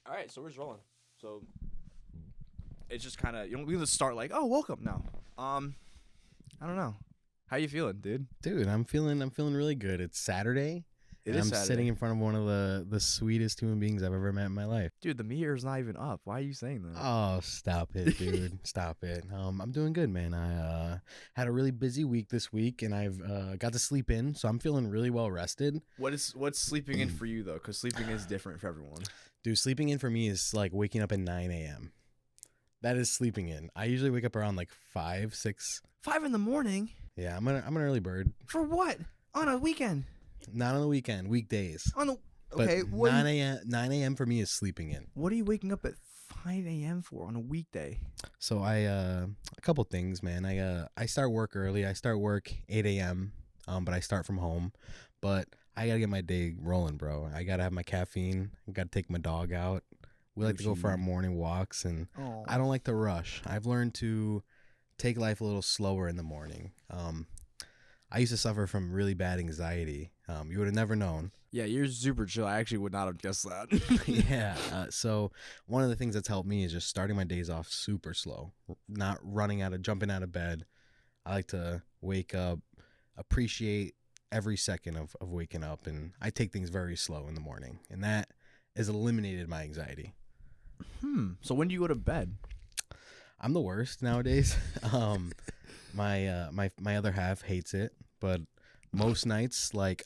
All right, so we're just rolling. So it's just kind of, we just start like, oh, welcome. No, I don't know. How you feeling, dude? Dude, I'm feeling really good. It's Saturday. I'm sitting in front of one of the sweetest human beings I've ever met in my life. Dude, the meter's not even up. Why are you saying that? Oh, stop it, dude. Stop it. I'm doing good, man. I had a really busy week this week, and I've got to sleep in, so I'm feeling really well rested. What's sleeping in for you, though? Because sleeping is different for everyone. Dude, sleeping in for me is like waking up at 9 a.m. That is sleeping in. I usually wake up around like 5, 6. 5 in the morning? Yeah, I'm an early bird. For what? On a weekend? Not on the weekend, weekdays. On the Okay, but 9 a.m. for me is sleeping in. What are you waking up at 5 a.m. for on a weekday? So a couple things, man. I start work early. I start work 8 a.m. But I start from home. But I gotta get my day rolling, bro. I gotta have my caffeine. I gotta take my dog out. We like to go for our morning walks, and I don't like to rush. I've learned to take life a little slower in the morning. I used to suffer from really bad anxiety. You would have never known. Yeah, you're super chill. I actually would not have guessed that. Yeah. So one of the things that's helped me is just starting my days off super slow, not jumping out of bed. I like to wake up, appreciate every second of waking up, and I take things very slow in the morning, and that has eliminated my anxiety. So when do you go to bed? I'm the worst nowadays. My other half hates it, but most nights, like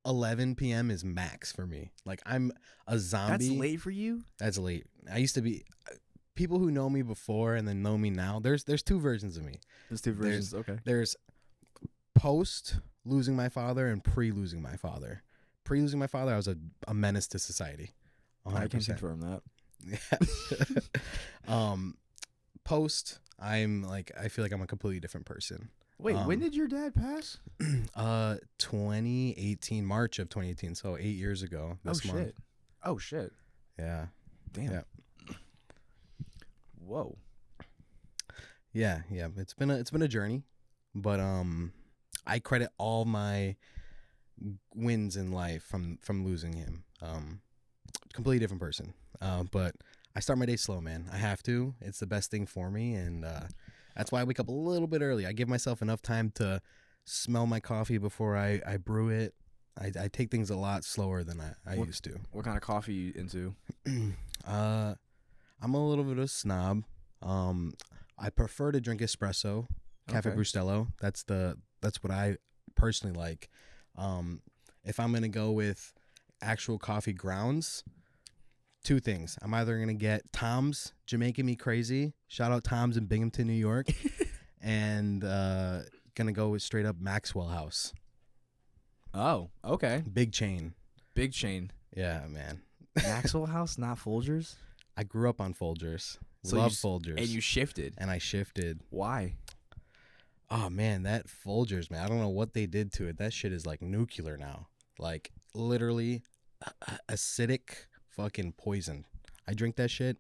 11 p.m. is max for me. Like, I'm a zombie. That's late for you? That's late. I used to be. People who know me before and then know me now, there's two versions of me. There's two versions, okay. There's post losing my father and pre losing my father. Pre losing my father, I was a menace to society. 100%. I can confirm that. Yeah. Post, I feel like I'm a completely different person. Wait, when did your dad pass? 2018, March of 2018, so 8 years ago this month. Shit. Oh, shit. Yeah. Damn. Yeah. Whoa. Yeah. It's been a journey, but I credit all my wins in life from losing him. Completely different person. But I start my day slow, man. I have to. It's the best thing for me, and that's why I wake up a little bit early. I give myself enough time to smell my coffee before I brew it. I take things a lot slower than I used to. What kind of coffee you into? I'm a little bit of a snob. I prefer to drink espresso, Cafe Bustelo. That's what I personally like. If I'm gonna go with actual coffee grounds, two things. I'm either going to get Tom's Jamaican Me Crazy. Shout out Tom's in Binghamton, New York. And going to go with straight up Maxwell House. Oh, okay. Big chain. Big chain. Yeah, man. Maxwell House, not Folgers? I grew up on Folgers. So Love Folgers. And you shifted. And I shifted. Why? Oh, man, that Folgers, man. I don't know what they did to it. That shit is like nuclear now. Like, literally acidic fucking poison. I drink that shit,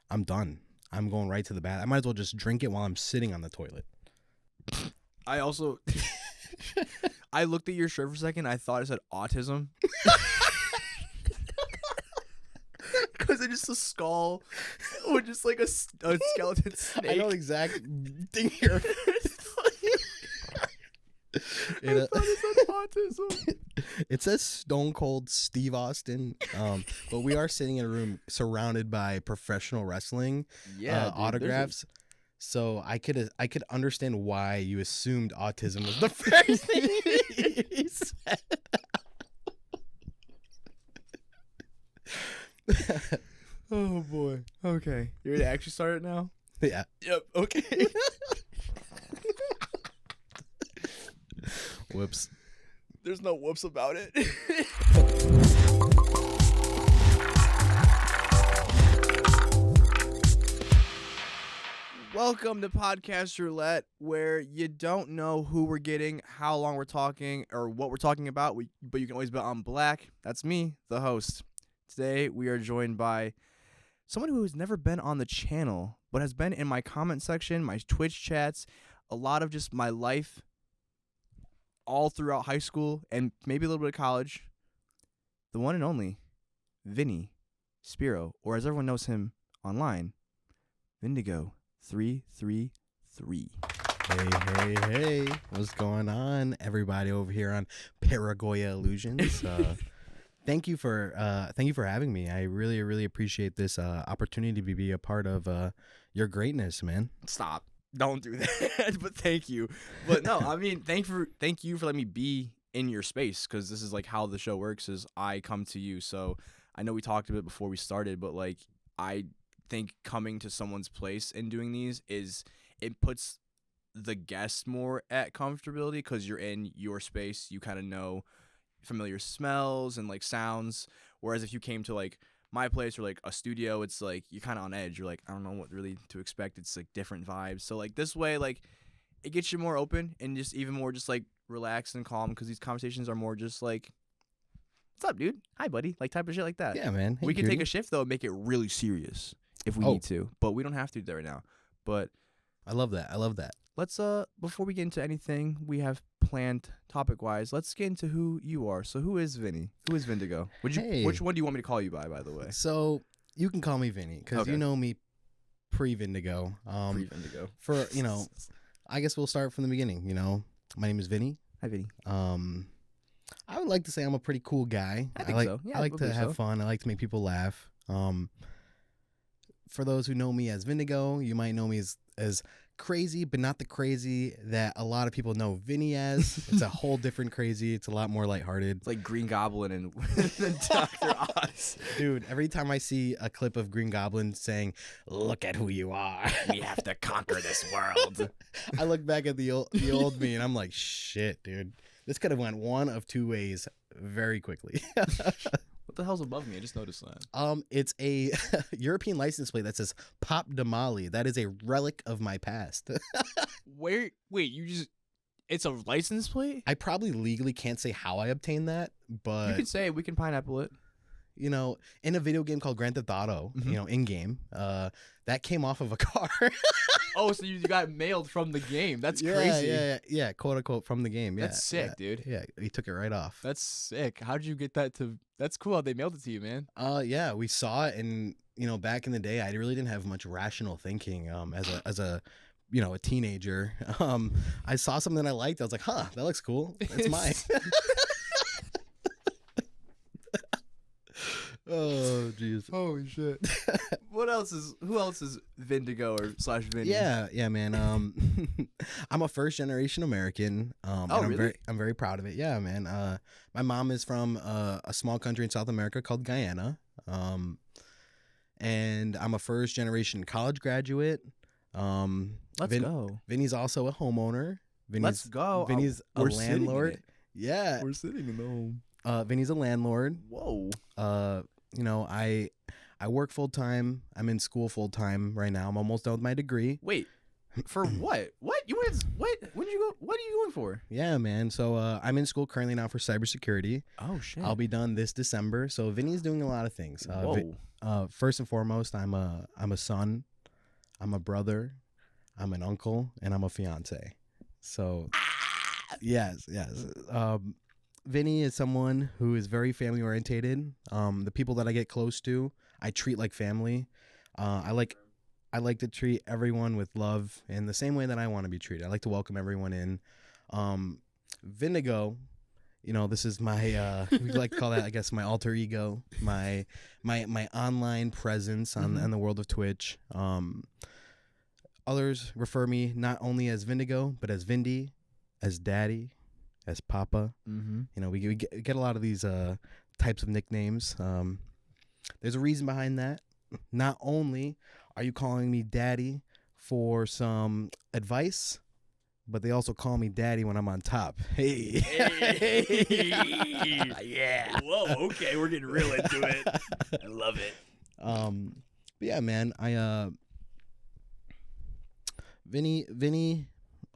I'm done. I'm going right to the bath. I might as well just drink it while I'm sitting on the toilet. I also I looked at your shirt for a second. I thought it said autism. Because it's just a skull with just like a skeleton snake. I know exactly thing here. I thought it said autism. It says Stone Cold Steve Austin, but we are sitting in a room surrounded by professional wrestling autographs. So I could understand why you assumed autism was the first thing he said. Oh boy. Okay. You ready to actually start it now? Yeah. Yep. Okay. Whoops. There's no whoops about it. Welcome to Podcast Roulette, where you don't know who we're getting, how long we're talking, or what we're talking about, but you can always bet on black. That's me, the host. Today, we are joined by someone who has never been on the channel, but has been in my comment section, my Twitch chats, a lot of just my life, all throughout high school and maybe a little bit of college. The one and only Vinny. Spiro, or as everyone knows him online, Vindigo333. Hey, what's going on, everybody over here on Paragoya Illusions? Thank you for having me. I really appreciate this opportunity to be a part of your greatness, man. Stop. Don't do that. But thank you. But no, I mean, thank you for letting me be in your space, because this is like how the show works is I come to you. So I know we talked a bit before we started, but like I think coming to someone's place and doing these it puts the guest more at comfortability, because you're in your space. You kind of know familiar smells and like sounds, whereas if you came to like my place or like a studio, it's like you're kind of on edge. You're like, I don't know what really to expect. It's like different vibes. So like this way, like it gets you more open and just even more just like relaxed and calm, because these conversations are more just like, what's up, dude? Hi, buddy. Like type of shit like that. Yeah, man. Hey, we can cutie. take a shift though and make it really serious if we need to, but we don't have to do that right now. But I love that. let's before we get into anything we have planned topic wise, let's get into who you are. So who is Vinny? Who is Vindigo? Which one do you want me to call you by the way? So you can call me Vinny, because you know me pre-Vindigo. Pre-Vindigo. For I guess we'll start from the beginning. My name is Vinny. Hi, Vinny. I would like to say I'm a pretty cool guy. I think so. Yeah, I like to have fun. I like to make people laugh. For those who know me as Vindigo, you might know me as crazy, but not the crazy that a lot of people know Vinny as. It's a whole different crazy. It's a lot more lighthearted. It's like Green Goblin and Dr. Oz. Dude, every time I see a clip of Green Goblin saying, "Look at who you are. We have to conquer this world." I look back at the old me and I'm like, shit, dude. This could have went one of two ways very quickly. What the hell's above me? I just noticed that. It's a European license plate that says Pop Damali. That is a relic of my past. Wait, it's a license plate? I probably legally can't say how I obtained that, but You could say we can pineapple it. in a video game called Grand Theft Auto, in game, that came off of a car. Oh, so you got mailed from the game. That's crazy. Yeah, quote unquote from the game. Yeah, That's sick, dude. Yeah, he took it right off. That's sick. How'd you get that to? That's cool how they mailed it to you, man. Yeah, we saw it, and back in the day, I really didn't have much rational thinking. As a teenager, I saw something I liked. I was like, huh, that looks cool. It's mine. Oh, jeez. Holy shit. Who else is Vindigo or / Vinny? Yeah, man. I'm a first generation American. Really? I'm very proud of it. Yeah, man. My mom is from a small country in South America called Guyana. And I'm a first generation college graduate. Let's go. Vinny's also a homeowner. Let's go. Vinny's a landlord. Yeah. We're sitting in the home. Vinny's a landlord. Whoa. I work full time. I'm in school full time right now. I'm almost done with my degree. Wait, for what? What you went? What? When did you go? What are you going for? Yeah, man. So I'm in school currently now for cybersecurity. Oh shit. I'll be done this December. So Vinny's doing a lot of things. First and foremost, I'm a son. I'm a brother. I'm an uncle, and I'm a fiance. So yes. Vinny is someone who is very family orientated. The people that I get close to, I treat like family. I like to treat everyone with love in the same way that I want to be treated. I like to welcome everyone in. Vindigo, this is my we like to call that, I guess, my alter ego, my online presence on the world of Twitch. Others refer me not only as Vindigo, but as Vindy, as Daddy, as Papa. We get a lot of these types of nicknames. There's a reason behind that. Not only are you calling me Daddy for some advice, but they also call me Daddy when I'm on top. Hey. Yeah. Whoa. Okay, we're getting real into it. I love it. But yeah, man. Vinny.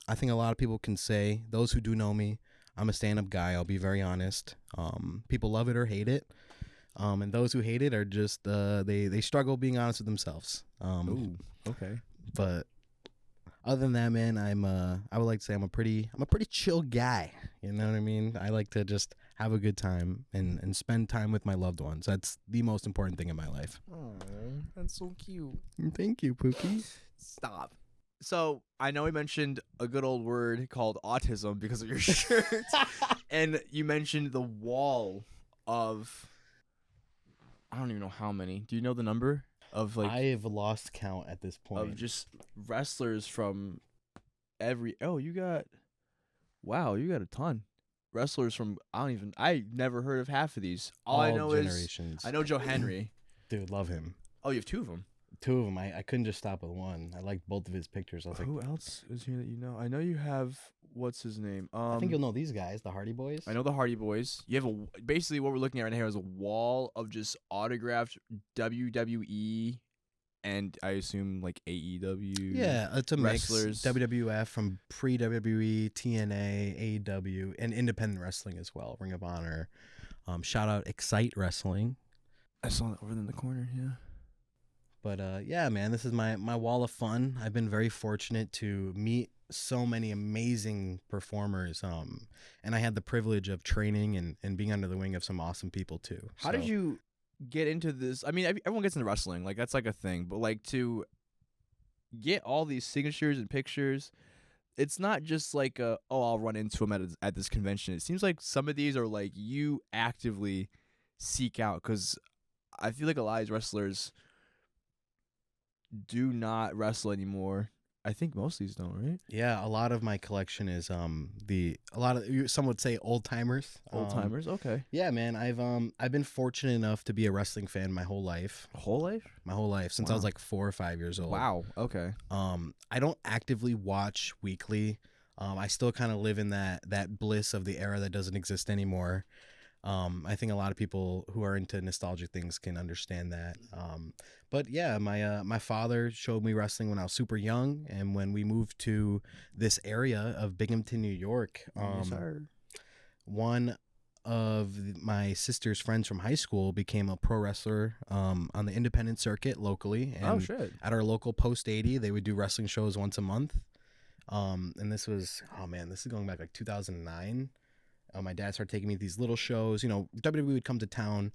I think a lot of people can say, those who do know me, I'm a stand-up guy. I'll be very honest. People love it or hate it. And those who hate it are just they struggle being honest with themselves. Ooh, okay. But other than that, man, I would like to say I'm a pretty chill guy. You know what I mean? I like to just have a good time, and spend time with my loved ones. That's the most important thing in my life. Oh, that's so cute. Thank you, Pookie. Stop. So I know we mentioned a good old word called autism because of your shirt, and you mentioned the wall of, I don't even know how many. Do you know the number of like I have lost count at this point. of just wrestlers from every? Oh, you got a ton. Wrestlers from I never heard of half of these. All I know generations. is I know Joe Henry. Dude, love him. Oh, you have two of them. Two of them. I couldn't just stop with one. I liked both of his pictures. I was Who else is here that you know? I know you have, what's his name? I think you'll know these guys, the Hardy Boys. I know the Hardy Boys. You have basically what we're looking at right here is a wall of just autographed WWE and I assume like AEW. Yeah, it's a wrestlers. mix. WWF from pre-WWE, TNA, AEW, and independent wrestling as well. Ring of Honor. Shout out Excite Wrestling. I saw that over in the corner. Yeah. But yeah, man, this is my wall of fun. I've been very fortunate to meet so many amazing performers. And I had the privilege of training and being under the wing of some awesome people too. How did you get into this? I mean, everyone gets into wrestling, like that's like a thing, but like to get all these signatures and pictures, it's not just like I'll run into them at this convention. It seems like some of these are like you actively seek out, because I feel like a lot of these wrestlers do not wrestle anymore. I think most of these don't, right? Yeah, a lot of my collection is some would say old timers. Old timers, okay. Yeah, man, I've been fortunate enough to be a wrestling fan my whole life. Whole life? My whole life since I was like 4 or 5 years old. Wow. Okay. I don't actively watch weekly. I still kind of live in that bliss of the era that doesn't exist anymore. I think a lot of people who are into nostalgic things can understand that. But yeah, my father showed me wrestling when I was super young, and when we moved to this area of Binghamton, New York, one of my sister's friends from high school became a pro wrestler on the independent circuit locally. And shit. At our local Post 80, they would do wrestling shows once a month. And this is going back like 2009. My dad started taking me to these little shows. You know, WWE would come to town,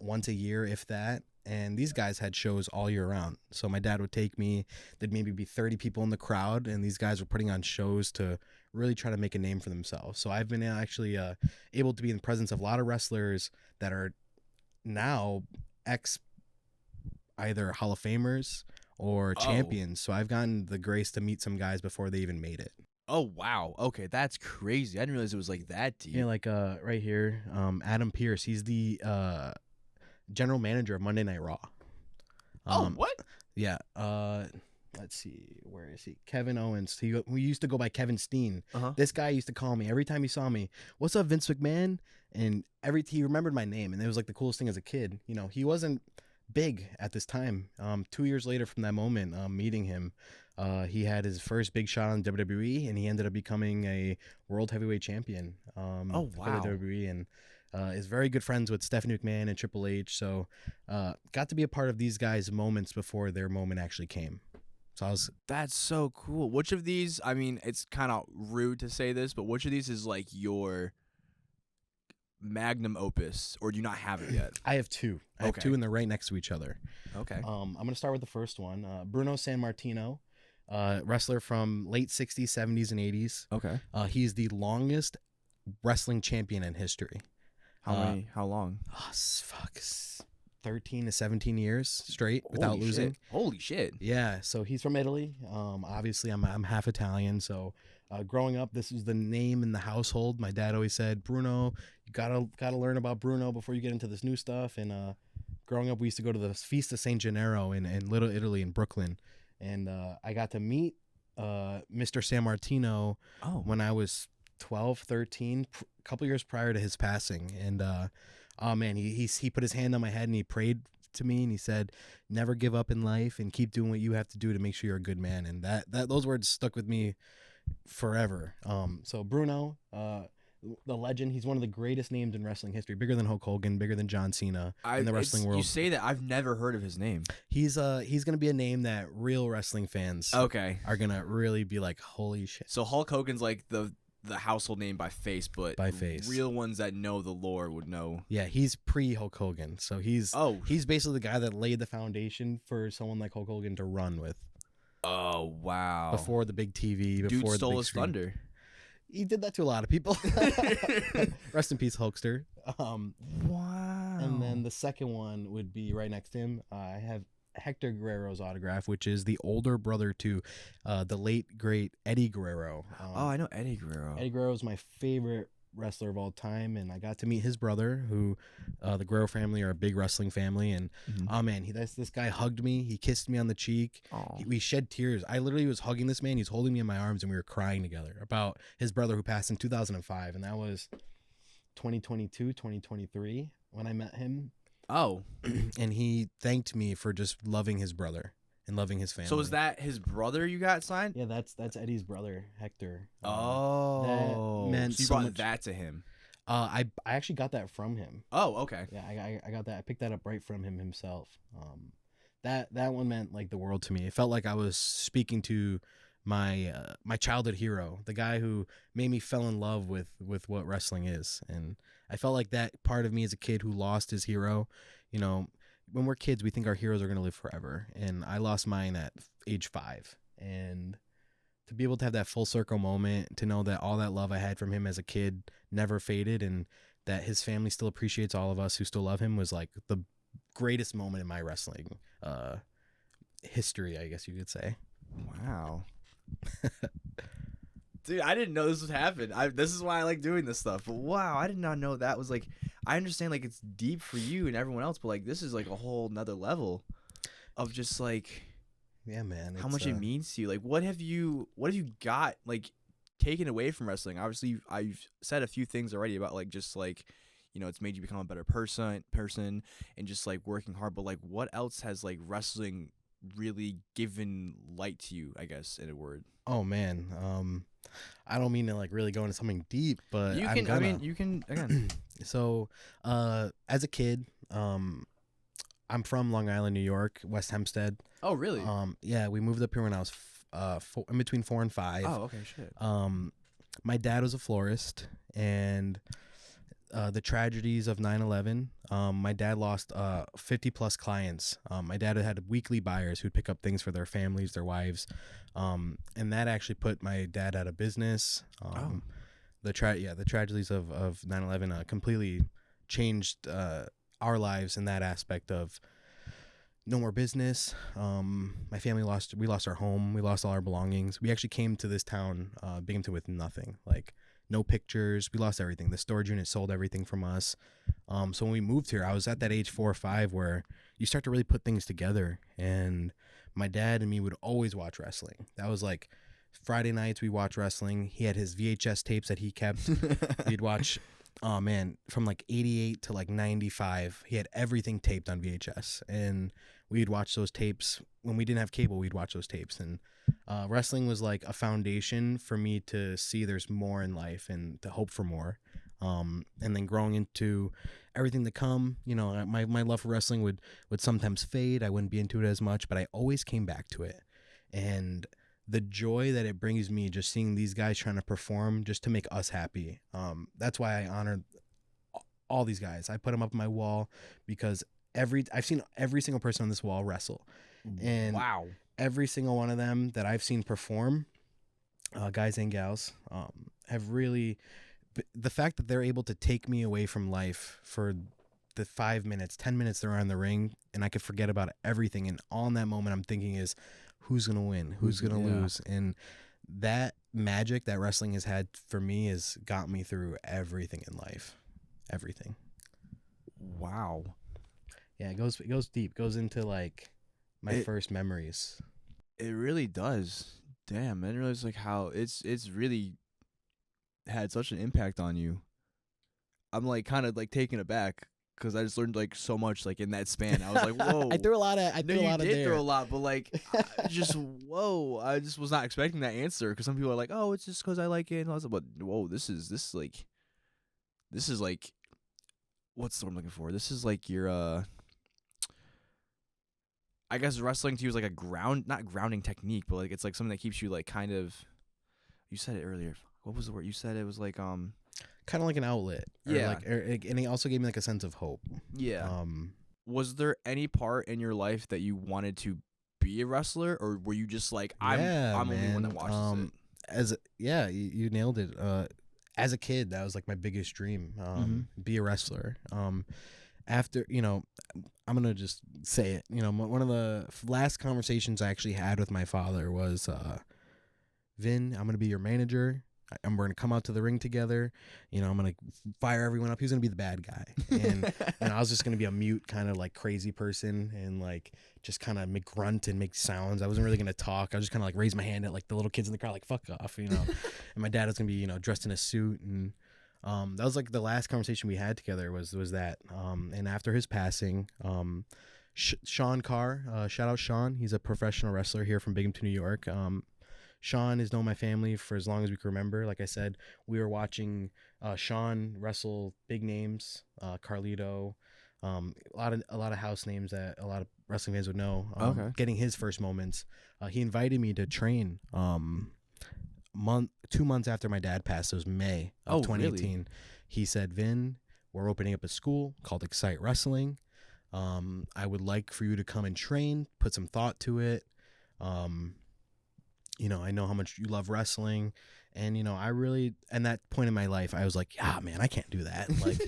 once a year, if that. And these guys had shows all year round. So my dad would take me. There'd maybe be 30 people in the crowd, and these guys were putting on shows to really try to make a name for themselves. So I've been actually able to be in the presence of a lot of wrestlers that are now either Hall of Famers or champions. So I've gotten the grace to meet some guys before they even made it. Oh, wow. Okay, that's crazy. I didn't realize it was like that deep. Yeah, like right here, Adam Pearce. He's the general manager of Monday Night Raw. What? Yeah. Let's see. Where is he? Kevin Owens. We used to go by Kevin Steen. This guy used to call me every time he saw me. What's up, Vince McMahon? And he remembered my name, and it was like the coolest thing as a kid. You know, he wasn't big at this time. 2 years later from that moment, meeting him, he had his first big shot on WWE, and he ended up becoming a world heavyweight champion. For the WWE, and is very good friends with Stephanie McMahon and Triple H. So got to be a part of these guys' moments before their moment actually came. So That's so cool. Which of these, I mean, it's kind of rude to say this, but which of these is like your magnum opus, or do you not have it yet? I have two. I have two, and they're right next to each other. Okay. I'm going to start with the first one. Bruno Sammartino, wrestler from late 60s, 70s, and 80s. Okay. He's the longest wrestling champion in history. How long? 13 to 17 years straight without losing. Holy shit. Yeah, so he's from Italy. Obviously, I'm half Italian, so growing up, this was the name in the household. My dad always said, Bruno, you gotta learn about Bruno before you get into this new stuff. And growing up, we used to go to the Feast of San Gennaro in Little Italy in Brooklyn. And I got to meet Mr. Sammartino when I was 12, 13, a couple years prior to his passing. And oh man, he put his hand on my head and he prayed to me, and he said, never give up in life and keep doing what you have to do to make sure you're a good man. And those words stuck with me forever. So Bruno, the legend, he's one of the greatest names in wrestling history, bigger than Hulk Hogan, bigger than John Cena in the wrestling world. You say that, I've never heard of his name. He's gonna be a name that real wrestling fans are gonna really be like, holy shit. So Hulk Hogan's like the the household name by face, but By face. real ones that know the lore would know. Yeah, he's pre Hulk Hogan, so he's Oh, basically the guy that laid the foundation for someone like Hulk Hogan to run with. oh wow! Before the big TV, Dude before the stole big his screen. thunder. He did that to a lot of people. Rest in peace, Hulkster. Wow. And then the second one would be right next to him. I have Hector Guerrero's autograph, which is the older brother to the late great Eddie Guerrero. Oh, I know Eddie Guerrero. Eddie Guerrero is my favorite wrestler of all time, and I got to meet his brother, who the Guerrero family are a big wrestling family, and oh man, this guy hugged me, he kissed me on the cheek, we shed tears. I literally was hugging this man, he's holding me in my arms, and we were crying together about his brother who passed in 2005, and that was 2022, 2023 when I met him. Oh. And he thanked me for just loving his brother and loving his family. So is that his brother you got signed? Yeah, that's Eddie's brother, Hector. Oh. that meant so you so brought much. that to him. I actually got that from him. Oh, okay. Yeah, I got that. I picked that up right from him himself. That one meant like the world to me. It felt like I was speaking to my my childhood hero, the guy who made me fell in love with what wrestling is. And I felt like that part of me as a kid who lost his hero. You know, when we're kids, we think our heroes are going to live forever. And I lost mine at age 5. And to be able to have that full circle moment, to know that all that love I had from him as a kid never faded, and that his family still appreciates all of us who still love him, was like the greatest moment in my wrestling history, I guess you could say. Wow. Dude, I didn't know this would happen. This is why I like doing this stuff. But wow, I did not know that was like, I understand like it's deep for you and everyone else, but like this is like a whole nother level of just like, yeah, man, how much it means to you. Like what have you got like taken away from wrestling? Obviously I've said a few things already about like just like, you know, it's made you become a better person and just like working hard, but like what else has like wrestling really given light to you, I guess, in a word? Oh man, I don't mean to like really go into something deep, but you can. I mean, you can again. So, as a kid, I'm from Long Island, New York, West Hempstead. Oh, really? Yeah, we moved up here when I was in between 4 and 5. Oh, okay, shit. My dad was a florist, and the tragedies of 9/11. My dad lost 50 plus clients. My dad had weekly buyers who'd pick up things for their families, their wives, and that actually put my dad out of business. The tragedies of 9/11 completely changed our lives in that aspect of no more business. My family we lost our home, we lost all our belongings. We actually came to this town Binghamton with nothing, like no pictures. We lost everything. The storage unit sold everything from us. So when we moved here, I was at that age 4 or 5 where you start to really put things together. And my dad and me would always watch wrestling. That was like Friday nights we watch wrestling. He had his VHS tapes that he kept. We'd watch, oh man, from like 88 to like 95. He had everything taped on VHS. And we'd watch those tapes. When we didn't have cable, we'd watch those tapes. And wrestling was like a foundation for me to see there's more in life and to hope for more. And then growing into everything to come, you know, my love for wrestling would sometimes fade. I wouldn't be into it as much, but I always came back to it. And the joy that it brings me just seeing these guys trying to perform just to make us happy. That's why I honor all these guys. I put them up on my wall because I've seen every single person on this wall wrestle. And wow. Every single one of them that I've seen perform, guys and gals, have really, the fact that they're able to take me away from life for the 5 minutes, 10 minutes they're on the ring, and I could forget about everything. And all in that moment I'm thinking is, who's going to win? Who's going to lose? And that magic that wrestling has had for me has got me through everything in life. Everything. Wow. Yeah, it goes deep. Goes into like my first memories. It really does. Damn, I didn't realize like how it's really had such an impact on you. I'm like kind of like taken aback because I just learned like so much like in that span. I was like, whoa. I threw a lot of. You did throw a lot, but like, just whoa. I just was not expecting that answer because some people are like, oh, it's just because I like it. And I was like, but whoa, this is like, what's the word I'm looking for? This is like your I guess wrestling to you is like a not grounding technique, but like it's like something that keeps you like kind of. You said it earlier. What what was the word you said? It was like kind of like an outlet. Yeah. And he also gave me like a sense of hope. Yeah. Was there any part in your life that you wanted to be a wrestler, or were you just like, I'm only one that watches it? You nailed it. As a kid, that was like my biggest dream. Be a wrestler. After, I'm gonna just say it. One of the last conversations I actually had with my father was, Vin, I'm gonna be your manager. We're gonna come out to the ring together. I'm gonna fire everyone up. He's gonna be the bad guy, and I was just gonna be a mute, kind of like crazy person, and like just kind of make grunt and make sounds. I wasn't really gonna talk. I was just kind of like raise my hand at like the little kids in the crowd, like fuck off, And my dad was gonna be dressed in a suit, and that was like the last conversation we had together was that. And after his passing, Sean Carr, shout out Sean. He's a professional wrestler here from Binghamton, New York. Sean has known my family for as long as we can remember. Like I said, we were watching Sean wrestle big names, Carlito, a lot of house names that a lot of wrestling fans would know. Getting his first moments. He invited me to train 2 months after my dad passed. It was May of 2018. Really? He said, Vin, we're opening up a school called Excite Wrestling. I would like for you to come and train, put some thought to it. I know how much you love wrestling, and I really, at that point in my life, I was like, man, I can't do that. Like,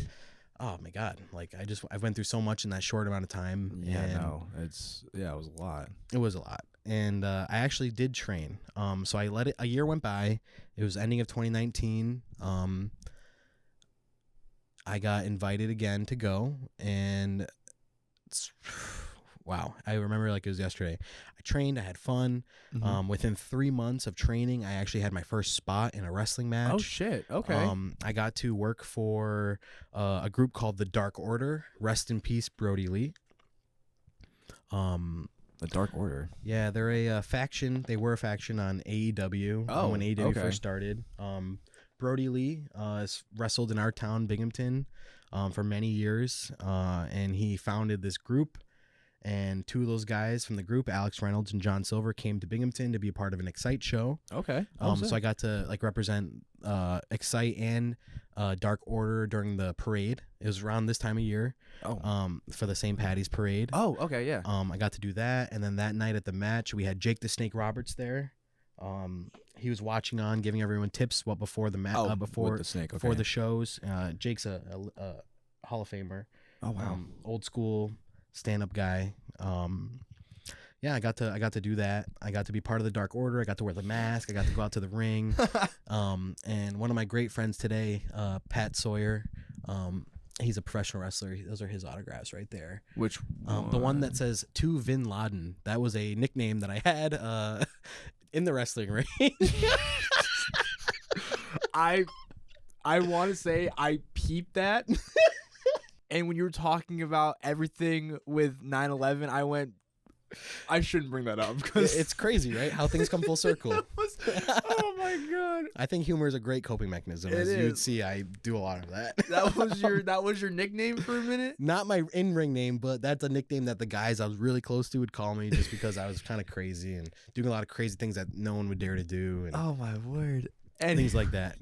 oh my God, like I went through so much in that short amount of time. Yeah, it was a lot. It was a lot, and I actually did train. So I let it. A year went by. It was ending of 2019. I got invited again to go, and wow, I remember like it was yesterday. I trained, I had fun. Within 3 months of training, I actually had my first spot in a wrestling match. Oh shit, okay. I got to work for a group called the Dark Order. Rest in peace, Brody Lee. The Dark Order. Yeah, they're a faction. They were a faction on AEW when AEW first started. Brody Lee has wrestled in our town, Binghamton, for many years, and he founded this group. And two of those guys from the group, Alex Reynolds and John Silver, came to Binghamton to be a part of an Excite show. Okay. So I got to like represent Excite and Dark Order during the parade. It was around this time of year. For the St. Patty's parade. Oh, okay, yeah. I got to do that, and then that night at the match, we had Jake the Snake Roberts there. He was watching on, giving everyone tips before the match, before the shows. Jake's a Hall of Famer. Oh wow. Old school stand-up guy. I got to do that. I got to be part of the Dark Order. I got to wear the mask. I got to go out to the ring. And one of my great friends today, Pat Sawyer, he's a professional wrestler. Those are his autographs right there. Which the one that says to Vin Laden. That was a nickname that I had in the wrestling ring. I want to say I peeped that. And when you were talking about everything with 9/11, I went, I shouldn't bring that up because it's crazy, right? How things come full circle. Oh my God! I think humor is a great coping mechanism. As you'd see, I do a lot of that. That was your nickname for a minute? Not my in-ring name, but that's a nickname that the guys I was really close to would call me, just because I was kind of crazy and doing a lot of crazy things that no one would dare to do. And oh my word! And things like that.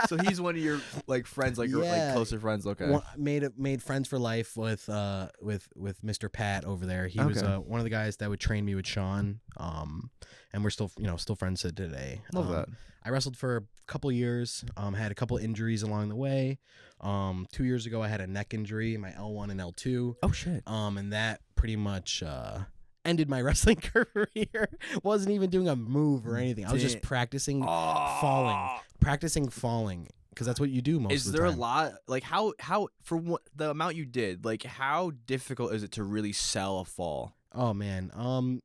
So he's one of your like friends, like your like closer friends. Okay. Made friends for life with Mr. Pat over there. He was one of the guys that would train me with Sean. And we're still friends to today. Love that. I wrestled for a couple years. Had a couple injuries along the way. 2 years ago I had a neck injury, my L1 and L2. Oh shit. And that pretty much ended my wrestling career. Wasn't even doing a move or anything. I was just practicing falling because that's what you do most of the time. Is there a lot, like how for what the amount you did, like how difficult is it to really sell a fall? Oh man,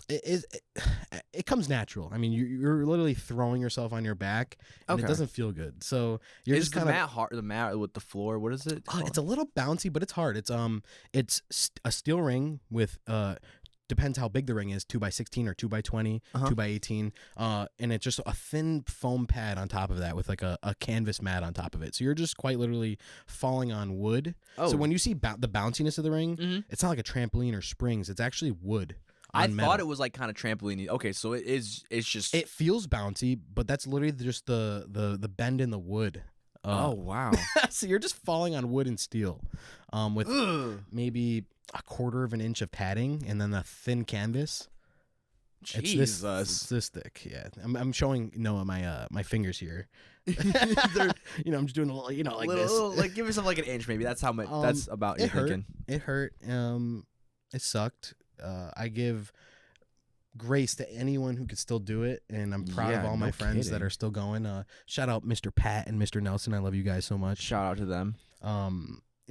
it comes natural. I mean, you're literally throwing yourself on your back, and it doesn't feel good. So you're just kind of hard. The mat with the floor. What is it? It's a little bouncy, but it's hard. It's a steel ring with depends how big the ring is, 2x16 or 2x20, 2x18, and it's just a thin foam pad on top of that with like a canvas mat on top of it. So you're just quite literally falling on wood. So when you see the bounciness of the ring, it's not like a trampoline or springs. It's actually wood. I metal. thought it was like kind of trampoline. Okay, so it is. It's just. It feels bouncy, but that's literally just the bend in the wood. Oh wow! So you're just falling on wood and steel, with Ugh. maybe a quarter of an inch of padding and then a thin canvas. Jesus. It's this thick. Yeah, I'm showing Noah my fingers here. They're- I'm just doing a little, like little, this. like give yourself like an inch, maybe. That's how much. That's about your thinking. It hurt. It sucked. I give grace to anyone who could still do it, and I'm proud of Yeah, all my no friends that kidding. are still going. Shout out Mr. Pat and Mr. Nelson. I love you guys so much. Shout out to them.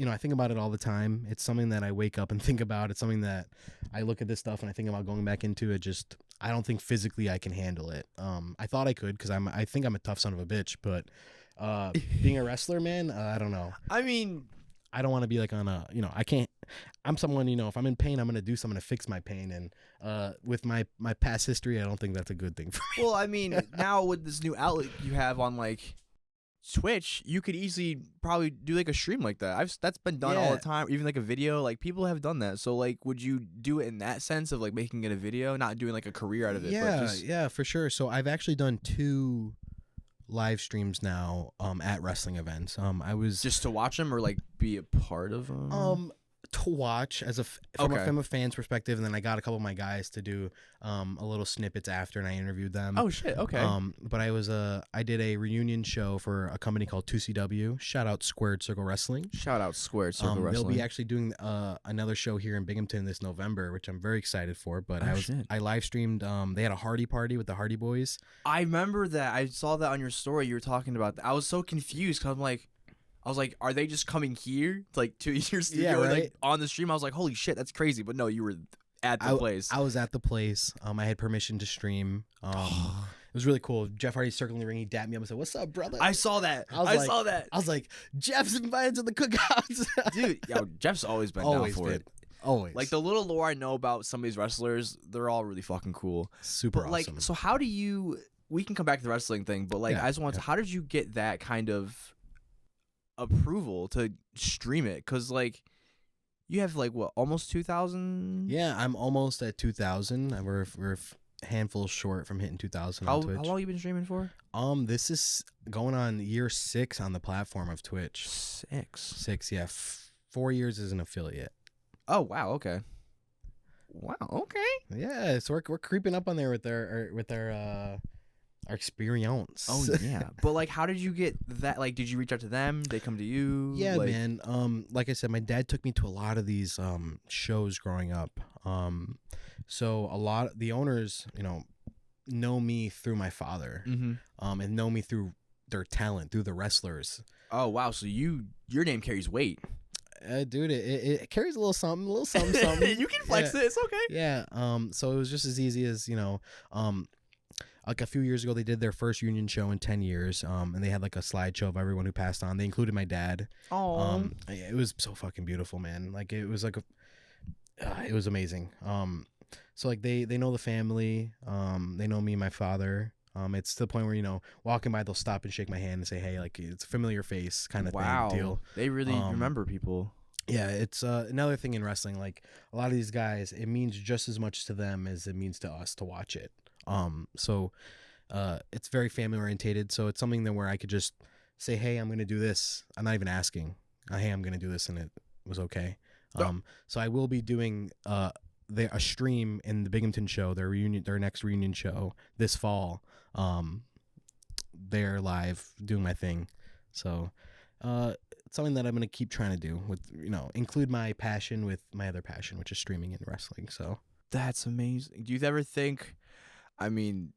I think about it all the time. It's something that I wake up and think about. It's something that I look at this stuff and I think about going back into it. Just I don't think physically I can handle it. I thought I could because I think I'm a tough son of a bitch, but being a wrestler, man, I don't know. I mean, I don't want to be like on a, I can't. I'm someone, if I'm in pain, I'm gonna do something to fix my pain, and with my past history, I don't think that's a good thing for me. well, I mean, now with this new outlet you have on like Twitch, you could easily probably do like a stream like that. That's been done all Yeah. the time. Even like a video, like people have done that. So like, would you do it in that sense of like making it a video, not doing like a career out of it? Yeah, but just, yeah, for sure. So I've actually done 2 live streams now, at wrestling events. I was just to watch them or like be a part of them. to watch from a fan's perspective, and then I got a couple of my guys to do a little snippets after, and I interviewed them. Oh shit! Okay. But I did a reunion show for a company called 2CW. Shout out Squared Circle Wrestling. Shout out Squared Circle Wrestling. They'll be actually doing another show here in Binghamton this November, which I'm very excited for. But I live streamed. They had a Hardy party with the Hardy Boys. I remember that. I saw that on your story. You were talking about that. I was so confused because I was like, are they just coming here like to your studio? Yeah, right. Like, on the stream? I was like, holy shit, that's crazy. But no, you were at the place. I was at the place. I had permission to stream. It was really cool. Jeff Hardy's circling the ring. He dapped me up and said, "What's up, brother?" I saw that. I saw that. I was like, Jeff's invited to the cookouts. Dude, yo, Jeff's always been down for it. Always. Like the little lore I know about some of these wrestlers, they're all really fucking cool. Super But like, awesome. so how do you? We can come back to the wrestling thing, but like, Yeah, I just want to. How did you get that kind of approval to stream it? Because like, you have like what, almost 2,000? Yeah, I'm almost at 2,000. We're a handful short from hitting 2,000 on Twitch. How long you been streaming for? This is going on year 6 on the platform of Twitch. 6. 6, yeah. 4 years as an affiliate. Oh wow, okay. Wow, okay. Yeah, so we're creeping up on there with our experience. Oh yeah, but like, how did you get that? Like, did you reach out to them? They come to you? Yeah, like, man. Like I said, my dad took me to a lot of these shows growing up. So a lot of the owners, know me through my father, Mm-hmm. and know me through their talent, through the wrestlers. Oh wow, so your name carries weight. Dude, it carries a little something, something. You can flex it. It's okay. Yeah. So it was just as easy as like a few years ago, they did their first union show in 10 years. And they had like a slideshow of everyone who passed on. They included my dad. Oh. It was so fucking beautiful, man. Like it was like it was amazing. So like they know the family. They know me and my father. It's to the point where, walking by, they'll stop and shake my hand and say, hey, like it's a familiar face kind of wow. thing deal. They really remember people. Yeah, it's another thing in wrestling. Like a lot of these guys, it means just as much to them as it means to us to watch it. So it's very family orientated. So it's something that where I could just say, hey, I'm going to do this. I'm not even asking. Hey, I'm going to do this, and it was okay. So I will be doing a stream in the Binghamton show, their next reunion show this fall. They're live doing my thing. So it's something that I'm going to keep trying to do with, include my passion with my other passion, which is streaming and wrestling. So That's amazing. Do you ever think, I mean,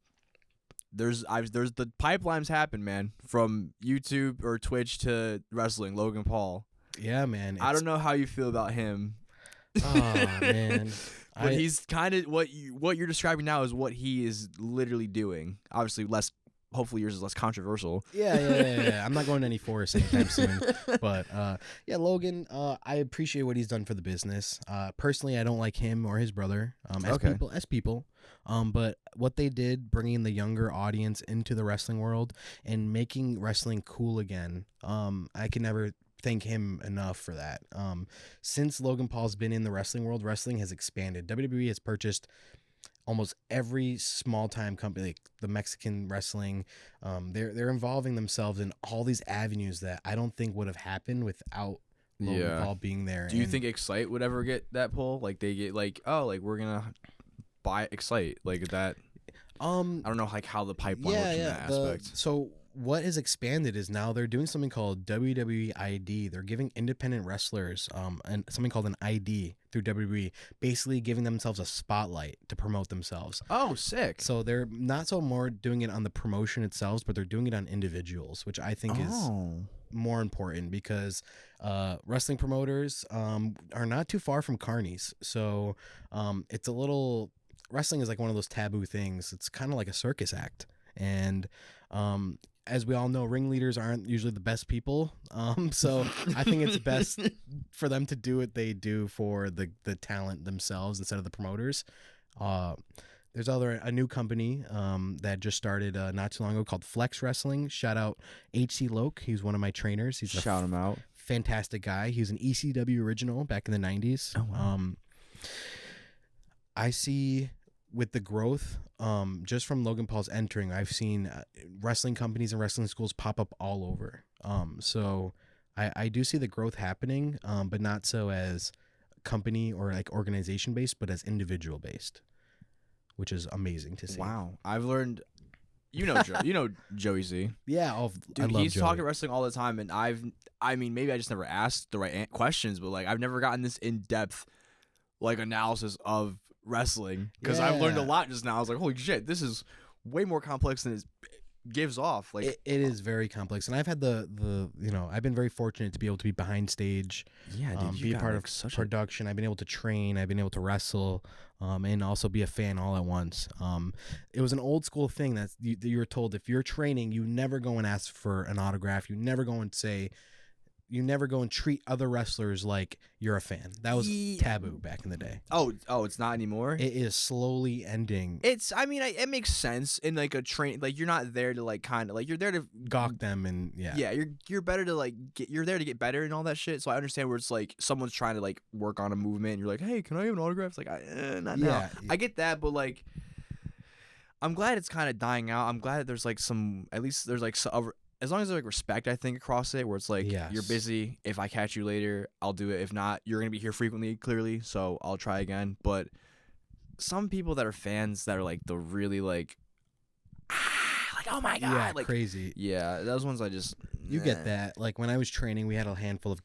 there's the pipelines happen, man, from YouTube or Twitch to wrestling, Logan Paul. yeah, man. I don't know how you feel about him. Oh, man. But he's kind of what you're describing now is what he is literally doing. Obviously less, hopefully yours is less controversial. Yeah. I'm not going to any forest anytime soon. But yeah, Logan, I appreciate what he's done for the business. Personally, I don't like him or his brother as people. But what they did, bringing the younger audience into the wrestling world and making wrestling cool again, I can never thank him enough for that. Since Logan Paul's been in the wrestling world, wrestling has expanded. WWE has purchased almost every small time company, like the Mexican wrestling. They're involving themselves in all these avenues that I don't think would have happened without Logan Paul being there. Do you think Excite would ever get that pull? Like they get like, oh, like we're gonna buy Excite, like that. I don't know like how the pipeline works in that aspect. So what has expanded is now they're doing something called WWE ID. They're giving independent wrestlers and something called an ID through WWE, basically giving themselves a spotlight to promote themselves. Oh, sick. So they're not so more doing it on the promotion itself, but they're doing it on individuals, which I think is more important because wrestling promoters are not too far from carnies. So it's a little, wrestling is like one of those taboo things. It's kind of like a circus act. And as we all know, ringleaders aren't usually the best people. So I think it's best for them to do what they do for the talent themselves instead of the promoters. There's a new company that just started not too long ago called Flex Wrestling. Shout out HC Loke. He's one of my trainers. He's Shout him out. Fantastic guy. He was an ECW original back in the 90s. Oh, wow. I see with the growth, just from Logan Paul's entering, I've seen wrestling companies and wrestling schools pop up all over. So I do see the growth happening, but not so as company or like organization based, but as individual based, which is amazing to see. Wow, I've learned. Joey Z. Yeah, dude, he's talking wrestling all the time, and I mean, maybe I just never asked the right questions, but like I've never gotten this in depth, like analysis of wrestling because I've learned a lot just now. I was like, holy shit, this is way more complex than it gives off. Like it is very complex, and I've had the I've been very fortunate to be able to be behind stage, be a part of production. I've been able to train, I've been able to wrestle, and also be a fan all at once. It was an old school thing that you were told if you're training, you never go and ask for an autograph. You never go and treat other wrestlers like you're a fan. That was taboo back in the day. Oh, it's not anymore? It is slowly ending. I mean, it makes sense in like a train. Like you're not there to like kind of like you're there to gawk them and yeah. You're better to like you're there to get better and all that shit. So I understand where it's like someone's trying to like work on a movement and you're like, hey, can I have an autograph? It's like not now. I get that, but like I'm glad it's kind of dying out. I'm glad that there's like at least there's like as long as there's like respect, I think, across it, where it's like, you're busy. If I catch you later, I'll do it. If not, you're going to be here frequently, clearly, so I'll try again. But some people that are fans that are like the really like oh my God. Yeah, like, crazy. Yeah, those ones I just... You get that. Like when I was training, we had a handful of,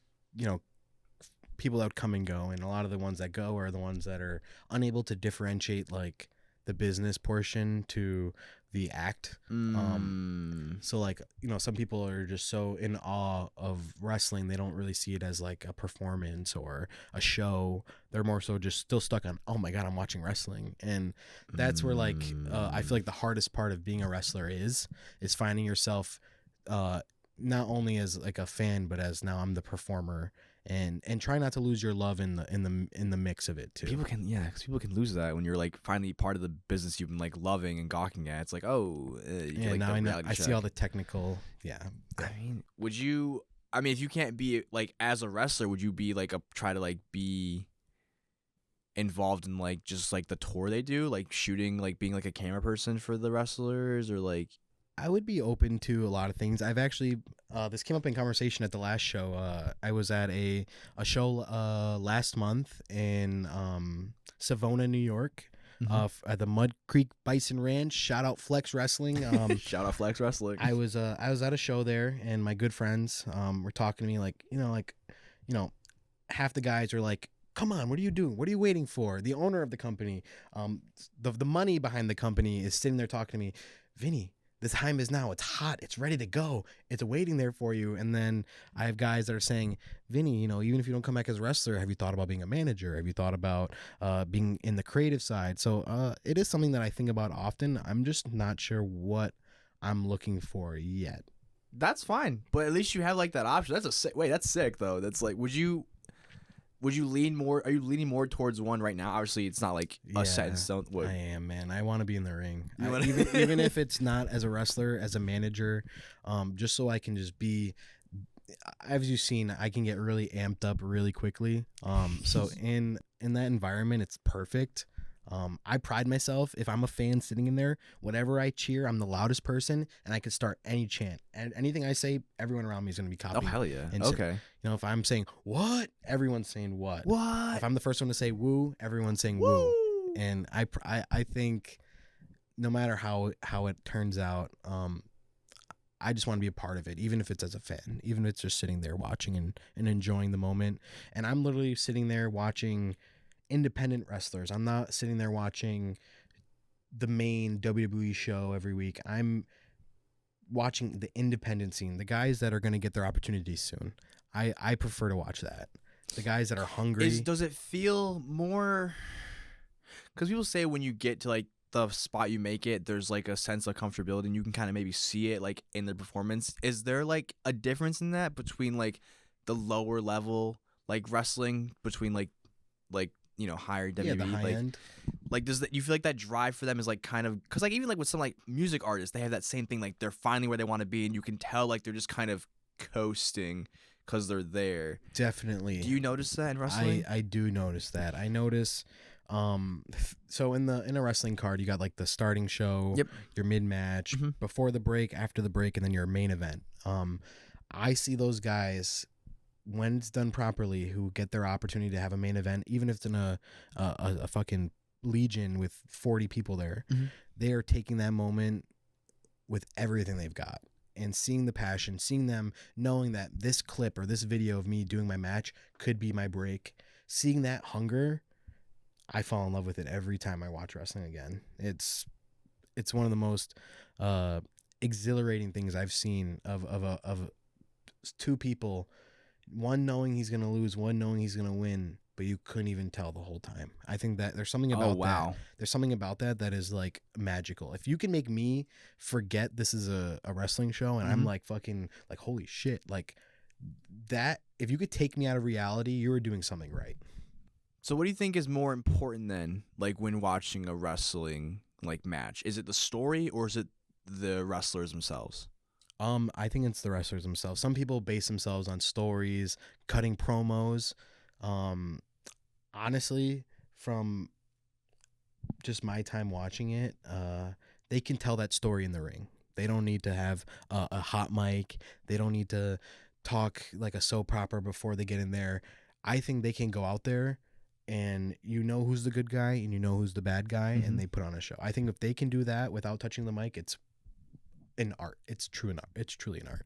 people that would come and go. And a lot of the ones that go are the ones that are unable to differentiate like the business portion to the act. So like some people are just so in awe of wrestling they don't really see it as like a performance or a show. They're more so just still stuck on, oh my God, I'm watching wrestling. And that's where like I feel like the hardest part of being a wrestler is finding yourself not only as like a fan but as now I'm the performer and try not to lose your love in the mix of it too. People can lose that when you're like finally part of the business you've been like loving and gawking at. It's like, now I know. I see all the technical. Yeah. I mean, if you can't be like as a wrestler, would you be like try to like be involved in like just like the tour they do, like shooting, like being like a camera person for the wrestlers, or like? I would be open to a lot of things. I've actually, this came up in conversation at the last show. I was at a show last month in Savona, New York, at the Mud Creek Bison Ranch. Shout out Flex Wrestling. Shout out Flex Wrestling. I was at a show there, and my good friends were talking to me like, half the guys are like, come on, what are you doing? What are you waiting for? The owner of the company, the money behind the company is sitting there talking to me, Vinny, the time is now. It's hot. It's ready to go. It's waiting there for you. And then I have guys that are saying, Vinny, even if you don't come back as a wrestler, have you thought about being a manager? Have you thought about being in the creative side? So it is something that I think about often. I'm just not sure what I'm looking for yet. That's fine. But at least you have like that option. That's sick though. That's like, would you lean more? Are you leaning more towards one right now? Obviously, it's not like a set in stone. I am, man. I want to be in the ring. Even if it's not as a wrestler, as a manager, just so I can just be as you've seen, I can get really amped up really quickly. So in that environment, it's perfect. I pride myself if I'm a fan sitting in there, whatever I cheer, I'm the loudest person, and I could start any chant. And anything I say, everyone around me is going to be Oh, copying. hell yeah. And so, Okay. if I'm saying what, everyone's saying what. What? If I'm the first one to say woo, everyone's saying Woo! woo. And I think no matter how it turns out, I just want to be a part of it, even if it's as a fan, even if it's just sitting there watching and enjoying the moment. And I'm literally sitting there watching independent wrestlers. I'm not sitting there watching the main WWE show every week. I'm watching the independent scene, the guys that are going to get their opportunities soon. I prefer to watch that. The guys that are hungry. Does it feel more? Because people say when you get to like the spot you make it, there's like a sense of comfortability, and you can kind of maybe see it like in the performance. Is there like a difference in that between like the lower level like wrestling between like higher WWE? the high end. Like does that, you feel like that drive for them is like kind of, because like even like with some like music artists, they have that same thing, like they're finally where they want to be, and you can tell like they're just kind of coasting because they're there. Definitely. Do you notice that in wrestling? I do notice that. I notice so in a wrestling card, you got like the starting show, Yep. your mid match, before the break, after the break, and then your main event. I see those guys when it's done properly who get their opportunity to have a main event, even if it's in a fucking Legion with 40 people there. They are taking that moment with everything they've got. And seeing the passion, seeing them knowing that this clip or this video of me doing my match could be my break, seeing that hunger, I fall in love with it every time I watch wrestling again. It's one of the most exhilarating things I've seen of two people, one knowing he's gonna lose, one knowing he's gonna win, but you couldn't even tell the whole time. I think that there's something about that. There's something about that is like magical. If you can make me forget this is a wrestling show and I'm like fucking like holy shit, like that, if you could take me out of reality, you were doing something right. So what do you think is more important then, like when watching a wrestling like match? Is it the story or is it the wrestlers themselves? I think it's the wrestlers themselves. Some people base themselves on stories, cutting promos. Honestly, from just my time watching it, they can tell that story in the ring. They don't need to have a hot mic. They don't need to talk like a soap opera before they get in there. I think they can go out there and you know who's the good guy and you know who's the bad guy, and they put on a show. I think if they can do that without touching the mic, it's an art. It's truly an art.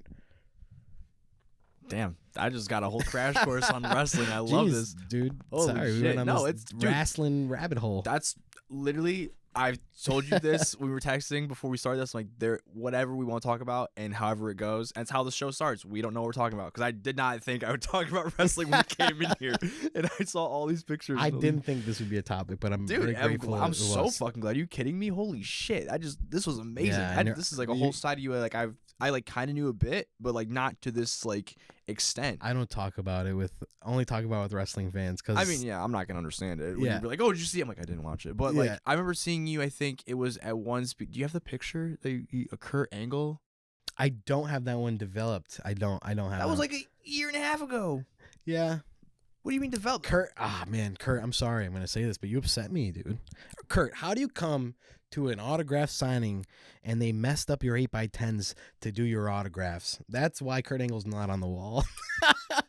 Damn, I just got a whole crash course on wrestling. I love this, dude. Holy Sorry, shit. we went on No, this it's wrestling rabbit hole. That's literally, I told you this. We were texting before we started this. I'm like, there, whatever we want to talk about and however it goes. And it's how the show starts. We don't know what we're talking about because I did not think I would talk about wrestling when we came in here. And I saw all these pictures. I didn't think this would be a topic, but I'm very grateful. I'm so fucking glad. Are you kidding me? Holy shit! This was amazing. Yeah, this is like a whole side of you. Like I like kind of knew a bit, but like not to this like extent. I don't talk about it only talk about it with wrestling fans because I mean, yeah, I'm not gonna understand it. When Yeah. you'd be like, oh, did you see it? I'm like, I didn't watch it, but like I remember seeing you. I think it was at one speed. Do you have the picture? A Kurt Angle. I don't have that one developed. I don't have That was like a year and a half ago. Yeah. What do you mean developed? Kurt, Kurt, I'm sorry I'm going to say this, but you upset me, dude. Kurt, how do you come to an autograph signing and they messed up your 8x10s to do your autographs? That's why Kurt Angle's not on the wall.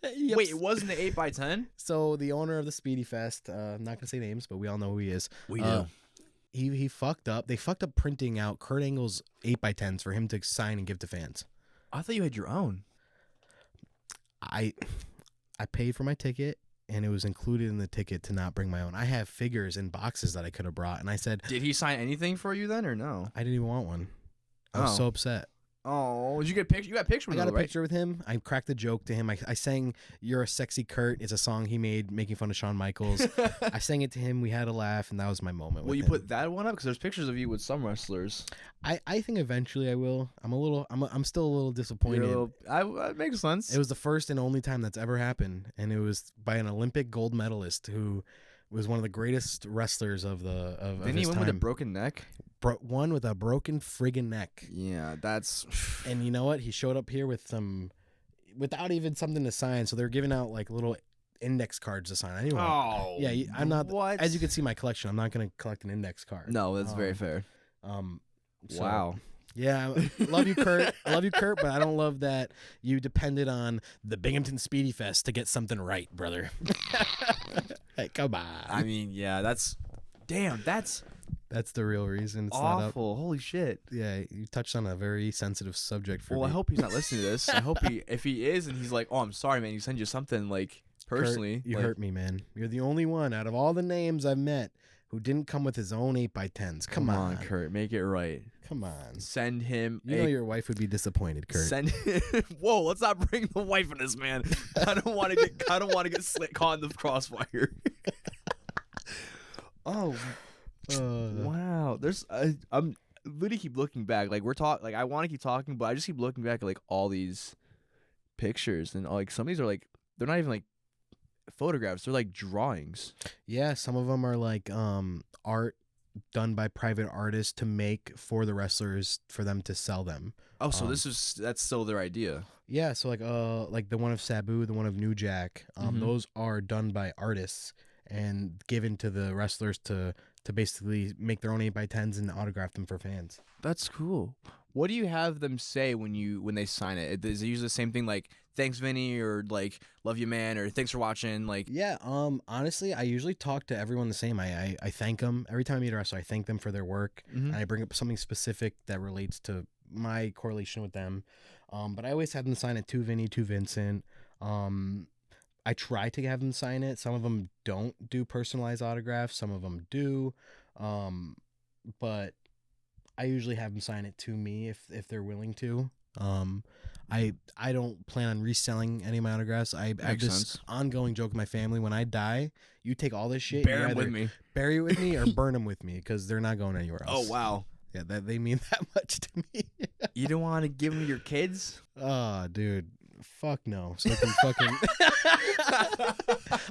Wait, it wasn't the 8x10? So the owner of the Speedy Fest, I'm not going to say names, but we all know who he is. We do. He fucked up. They fucked up printing out Kurt Angle's 8x10s for him to sign and give to fans. I thought you had your own. I paid for my ticket, and it was included in the ticket to not bring my own. I have figures in boxes that I could have brought, and I said, did he sign anything for you then, or no? I didn't even want one. I was so upset. Oh, did you get a picture? You got a picture with him, I got a right? picture with him. I cracked a joke to him. I sang "You're a Sexy Kurt." It's a song he made making fun of Shawn Michaels. I sang it to him. We had a laugh, and that was my moment. Will with you him. put that one up? Because there's pictures of you with some wrestlers. I think eventually I will. I'm still a little disappointed. That makes sense. It was the first and only time that's ever happened, and it was by an Olympic gold medalist who was one of the greatest wrestlers of his Vinny went time. with a broken neck. One with a broken friggin' neck. Yeah, that's. And you know what? He showed up here with without even something to sign. So they're giving out like little index cards to sign. I didn't want. Oh, Yeah, I'm not. What? As you can see, my collection. I'm not gonna collect an index card. No, that's very fair. So, Wow. Yeah, I love you, Kurt. I love you, Kurt, but I don't love that you depended on the Binghamton Speedy Fest to get something right, brother. Hey, come on. I mean, yeah, that's the real reason. It's awful. not up. Holy shit. Yeah, you touched on a very sensitive subject for me. Well, I hope he's not listening to this. I hope if he is, and he's like, "Oh, I'm sorry, man. You send you something like personally." Kurt, you like, hurt me, man. You're the only one out of all the names I've met who didn't come with his own 8x10s. Come on, Kurt, make it right. Come on. Send him. You know your wife would be disappointed, Kurt. Send him. Whoa, let's not bring the wife in this, man. I don't want to get caught in the crossfire. Oh. Wow. There's I'm literally keep looking back. Like I want to keep talking, but I just keep looking back at like all these pictures, and like some of these are like they're not even like photographs. They're like drawings. Yeah, some of them are like art done by private artists to make for the wrestlers for them to sell them. Oh, so that's still their idea. Yeah, so like the one of Sabu, the one of New Jack, those are done by artists and given to the wrestlers to basically make their own 8x10s and autograph them for fans. That's cool. What do you have them say when they sign it? Is it usually the same thing like "Thanks, Vinny" or like "Love you, man" or "Thanks for watching"? Like, yeah. Honestly, I usually talk to everyone the same. I thank them every time I meet a wrestler. I thank them for their work, and I bring up something specific that relates to my correlation with them. But I always have them sign it to Vinny, to Vincent. I try to have them sign it. Some of them don't do personalized autographs. Some of them do. But I usually have them sign it to me if they're willing to. I don't plan on reselling any of my autographs. I have this ongoing joke with my family. When I die, you take all this shit, bury them with me, or burn them with me because they're not going anywhere else. Oh wow. Yeah, they mean that much to me. You don't want to give them your kids? Oh, dude. Fuck no. So I can fucking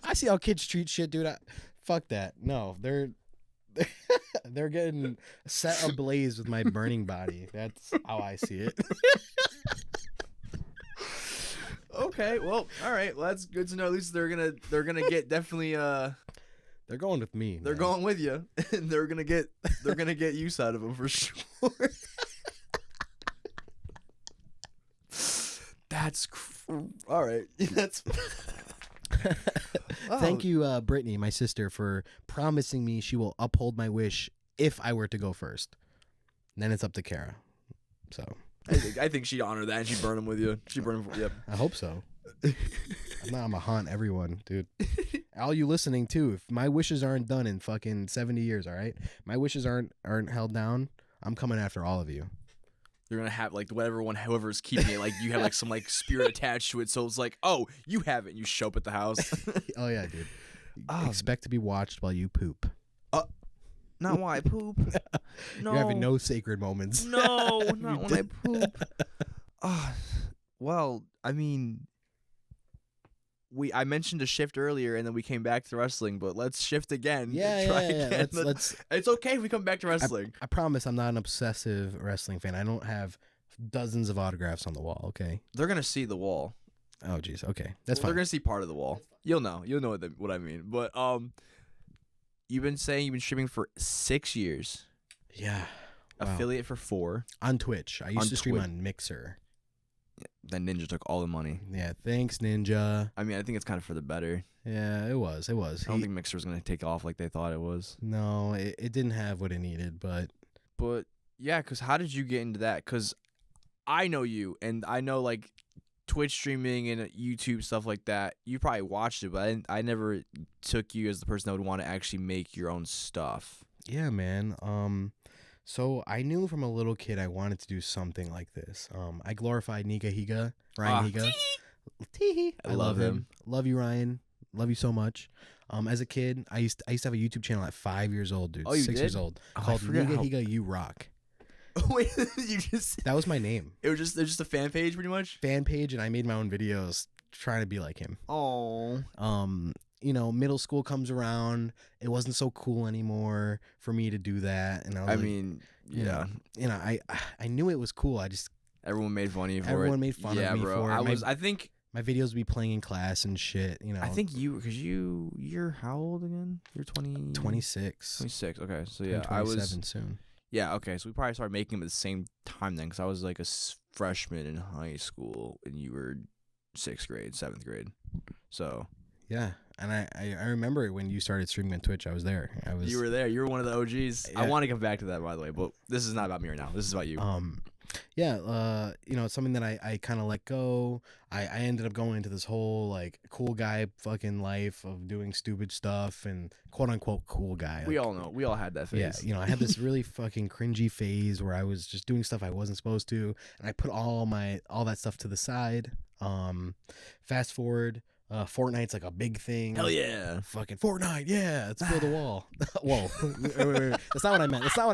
I see how kids treat shit, dude. Fuck that. No, they're getting set ablaze with my burning body. That's how I see it. Okay, well, all right. Well, that's good to know. At least they're gonna get definitely. They're going with me. They're going with you, and they're gonna get use out of them for sure. That's all right. That's. Thank you, Brittany, my sister, for promising me she will uphold my wish if I were to go first. And then it's up to Kara. So I think she'd honor that and she'd burn them with you. She'd burn them. Yep. I hope so. I'm gonna haunt everyone, dude. All you listening too. If my wishes aren't done in fucking 70 years, all right. My wishes aren't held down. I'm coming after all of you. You're gonna have like whoever's keeping it, like you have like some like spirit attached to it, so it's like, oh, you have it. And you show up at the house. Oh yeah, dude. Expect to be watched while you poop. Not while I poop. No. You're having no sacred moments. No, not when I poop. Well, I mean, I mentioned a shift earlier, and then we came back to wrestling. But let's shift again. Yeah. Let's. It's okay if we come back to wrestling. I promise I'm not an obsessive wrestling fan. I don't have dozens of autographs on the wall. Okay. They're gonna see the wall. Oh jeez. Okay, that's fine. They're gonna see part of the wall. You'll know what I mean. But you've been saying you've been streaming for 6 years. Yeah. Wow. Affiliate for 4 on Twitch. I used to stream on Mixer. Yeah, then Ninja took all the money. Yeah, thanks, Ninja. I mean, I think it's kind of for the better. Yeah, it was. I don't think Mixer was gonna take off like they thought it was. No, it didn't have what it needed, but yeah, because how did you get into that? Because I know you, and I know like Twitch streaming and YouTube stuff like that. You probably watched it, but I never took you as the person that would want to actually make your own stuff. Yeah, man. So I knew from a little kid I wanted to do something like this. I glorified Nika Higa, Ryan Higa. Tee-hee. I love him. Love you, Ryan. Love you so much. As a kid, I used to have a YouTube channel at 5 years old, dude. Oh, you 6 did? years old. Called Nika Higa You Rock. Wait, that was my name. It was just a fan page, pretty much. Fan page, and I made my own videos trying to be like him. Oh. Middle school comes around. It wasn't so cool anymore for me to do that, and I knew it was cool. That's Everyone made fun of you for it. Everyone made fun of me bro. for it. I think My videos would be playing in class and shit, you know. I think you're how old again? You're 20 26. 26. Okay. So yeah, I'm I was 27 soon. Yeah, okay. So we probably started making them at the same time then, cuz I was like a freshman in high school and you were 6th grade, 7th grade. So, Yeah, and I remember when you started streaming on Twitch, I was there. you were there. You were one of the OGs. Yeah. I want to come back to that, by the way, but this is not about me right now. This is about you. Yeah, you know, it's something that I kind of let go. I ended up going into this whole like cool guy fucking life of doing stupid stuff and quote unquote cool guy. We like, all know. We all had that phase. Yeah, you know, I had this really fucking cringy phase where I was just doing stuff I wasn't supposed to, and I put all that stuff to the side. Fast forward, Fortnite's like a big thing. Hell yeah. Fucking Fortnite, yeah, let's build a wall. Whoa. Wait. That's not what I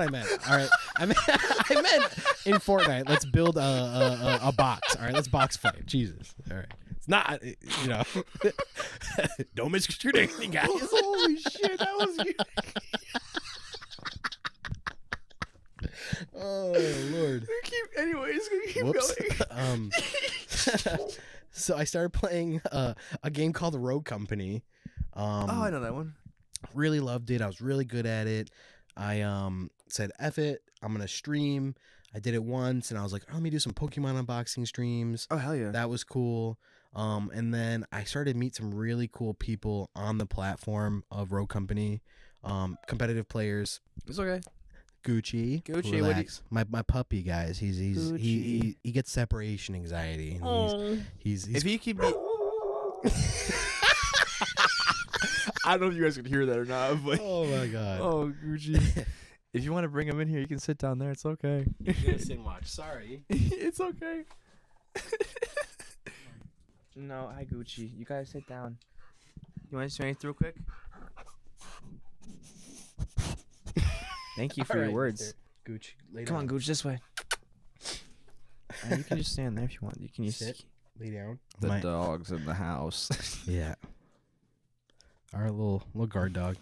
meant. All right. I meant in Fortnite, let's build a box. All right, let's box fight. Jesus. All right. It's not, you know. Don't misconstrue anything, guys. Holy shit, that was you. Oh, Lord. Anyways, we keep Whoops. going. So I started playing a game called Rogue Company. I know that one. Really loved it. I was really good at it. I said, F it, I'm going to stream. I did it once, and I was like, let me do some Pokemon unboxing streams. Oh, hell yeah. That was cool. And then I started to meet some really cool people on the platform of Rogue Company, competitive players. It's okay. Gucci, relax. My puppy, guys. He gets separation anxiety. And he's If he keep me... I don't know if you guys can hear that or not, but... Oh, my God. Oh, Gucci. If you want to bring him in here, you can sit down there. It's okay. He's gonna sit and watch. Sorry. It's okay. No, hi, Gucci. You guys sit down. You want to say anything real quick? Thank you for your words. Gooch, Come on, Gooch, this way. You can just stand there if you want. You can just sit, lay down. The dog's in the house. Yeah. Our little guard dog.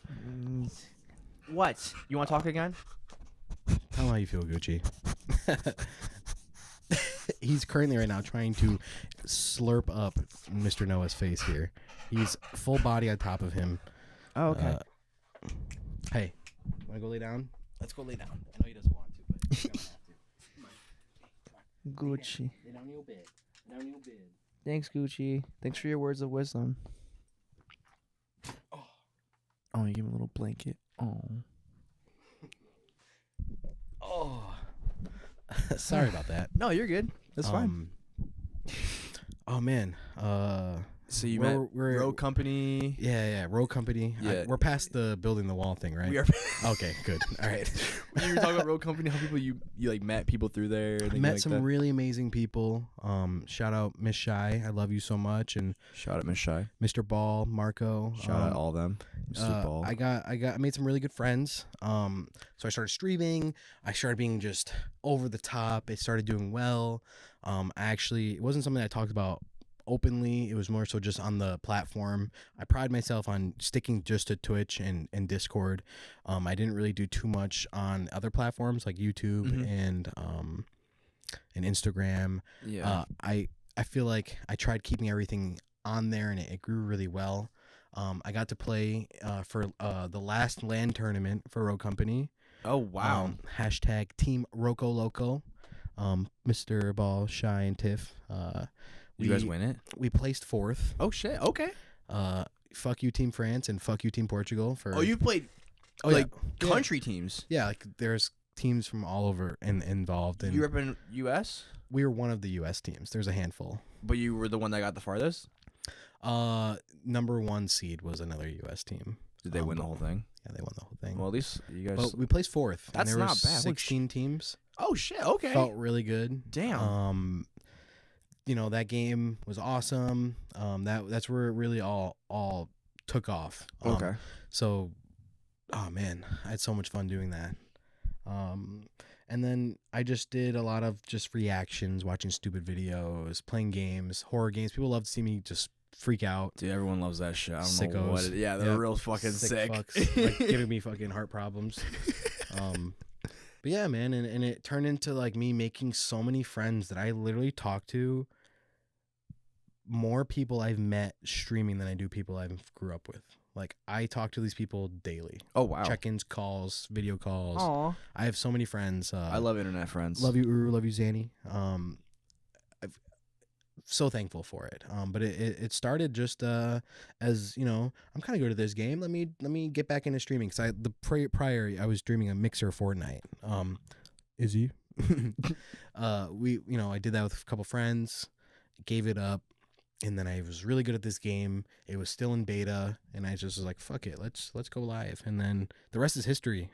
What? You want to talk again? Tell him how you feel, Gucci. He's currently right now trying to slurp up Mr. Noah's face here. He's full body on top of him. Oh, okay. Hey, want to go lay down? Let's go lay down. I know he doesn't want to, but he's gonna have to. Come on. Gucci. Lay down in your bed. Lay down in your bed. Thanks, Gucci. Thanks for your words of wisdom. Oh, you give him a little blanket. Oh. Sorry about that. No, you're good. That's fine. Oh man. So you met we're Rogue Company. Yeah, Rogue Company. Yeah. We're past the building the wall thing, right? We are. Okay, good. All right. When you were talking about Rogue Company, how people you like met people through there. I met some really amazing people. Shout out Miss Shy. I love you so much. And shout out Miss Shy. Mr. Ball, Marco. Shout out all them. Mr. Ball. I made some really good friends. So I started streaming. I started being just over the top. It started doing well. It wasn't something I talked about openly. It was more so just on the platform. I pride myself on sticking just to Twitch and Discord. I didn't really do too much on other platforms like YouTube and Instagram. Yeah. I feel like I tried keeping everything on there, and it grew really well. I got to play for the last LAN tournament for Rogue Company. Oh wow. Hashtag Team Roco Loco. Mr. Ball, Shy, and Tiff. You guys win it? We placed 4th. Oh shit. Okay. Fuck you, Team France, and fuck you, Team Portugal. For you played country teams. Yeah, like there's teams from all over involved. And you were in U.S. We were one of the U.S. teams. There's a handful. But you were the one that got the farthest. Number 1 seed was another U.S. team. Did they win the whole thing? Yeah, they won the whole thing. Well, at least you guys. But we placed 4th. That's and there not was bad. 16 teams. Oh shit. Okay. Felt really good. Damn. You know, that game was awesome. That's where it really all took off. Okay. So, oh man, I had so much fun doing that. And then I just did a lot of just reactions, watching stupid videos, playing games, horror games. People love to see me just freak out. Dude, everyone loves that shit. I don't Sickos. know what they're real fucking sick. Fucks, like giving me fucking heart problems. But yeah, man, and it turned into like me making so many friends that I literally talk to more people I've met streaming than I do people I grew up with. Like I talk to these people daily. Oh wow. Check-ins, calls, video calls. Aw. I have so many friends. I love internet friends. Love you, Uru. Love you, Zanny. I'm so thankful for it. But it started just as you know, I'm kind of good at this game. Let me get back into streaming because prior I was streaming a Mixer Fortnite. Is he? I did that with a couple friends, gave it up, and then I was really good at this game. It was still in beta, and I just was like, fuck it, let's go live. And then the rest is history.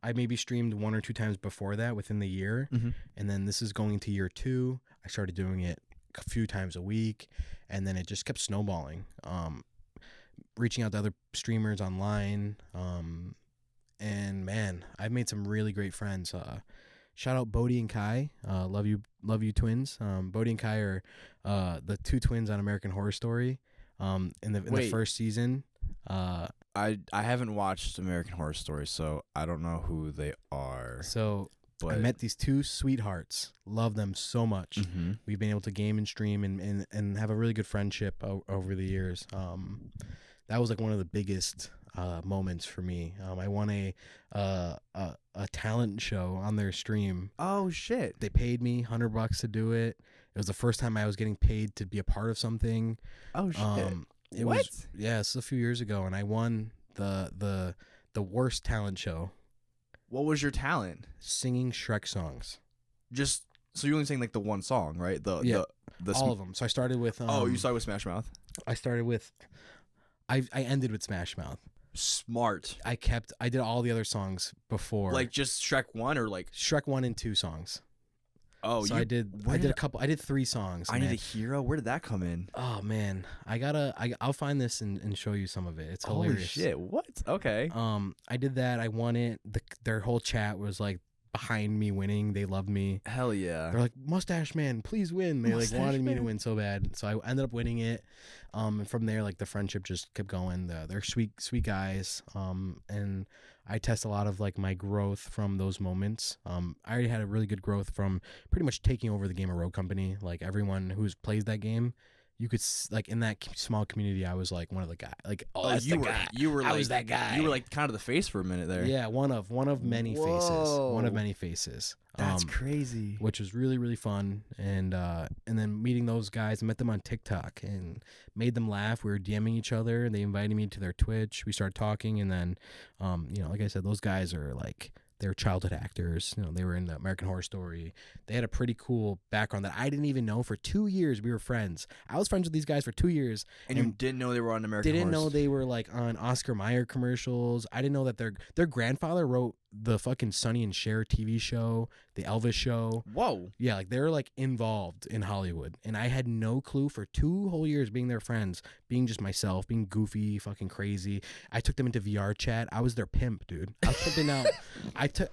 I maybe streamed 1 or 2 times before that within the year, and then this is going into year 2. I started doing it a few times a week, and then it just kept snowballing. Reaching out to other streamers online, and man, I've made some really great friends. Shout out Bodie and Kai. Love you twins. Bodie and Kai are the 2 twins on American Horror Story. In the first season. I haven't watched American Horror Story, so I don't know who they are. So but I met these 2 sweethearts. Love them so much. We've been able to game and stream and have a really good friendship over the years. That was like one of the biggest moments for me. I won a talent show on their stream. Oh shit! They paid me $100 to do it. It was the first time I was getting paid to be a part of something. Oh shit! It was it's a few years ago, and I won the worst talent show. What was your talent? Singing Shrek songs. Just so you only sang like the one song, right? The all of them. So I started with. You started with Smash Mouth. I started with. I ended with Smash Mouth. Smart. I did all the other songs before. Like just Shrek 1 or like Shrek 1 and 2 songs. Oh, so I did a couple. I did 3 songs. I Need a Hero. Where did that come in? Oh man, I'll find this and show you some of it. It's hilarious. Holy shit! What? Okay. I did that. I won it. Their whole chat was like behind me winning. They loved me. Hell yeah. They're like, Mustache Man, please win. They like wanted me to win so bad. So I ended up winning it. And from there, like the friendship just kept going. They're sweet guys. And I test a lot of like my growth from those moments. I already had a really good growth from pretty much taking over the game of Rogue Company. Like everyone who's plays that game, you could like in that small community, I was like one of the guys. Like, that's the guy. You were I like, was that guy. You were like kind of the face for a minute there. Yeah, one of many faces. One of many faces. That's crazy. Which was really, really fun. And then meeting those guys, I met them on TikTok and made them laugh. We were DMing each other, and they invited me to their Twitch. We started talking, and then, like I said, those guys are like. They were childhood actors. They were in the American Horror Story. They had a pretty cool background that I didn't even know. For 2 years, we were friends. I was friends with these guys for 2 years. And you didn't know they were on American Horror? Didn't know they were like on Oscar Mayer commercials. I didn't know that their grandfather wrote the fucking Sonny and Cher TV show, the Elvis show. Whoa. Yeah, like they're like involved in Hollywood. And I had no clue for 2 whole years being their friends, being just myself, being goofy, fucking crazy. I took them into VR chat. I was their pimp, dude. I was pimping out.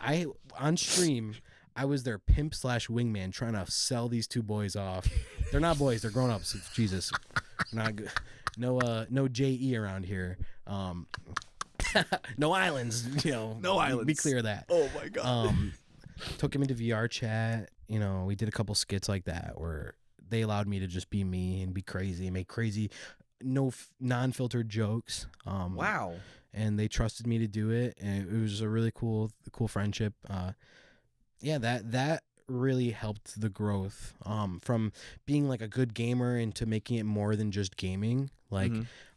I on stream, I was their pimp / wingman trying to sell these 2 boys off. They're not boys, they're grown ups. Jesus. Not good. No JE around here. No islands, No islands. Be clear of that. Oh my god. Took him into VR chat. We did a couple skits like that where they allowed me to just be me and be crazy, make crazy, non-filtered jokes. Wow. And they trusted me to do it, and it was a really cool friendship. That really helped the growth. From being like a good gamer into making it more than just gaming. Like.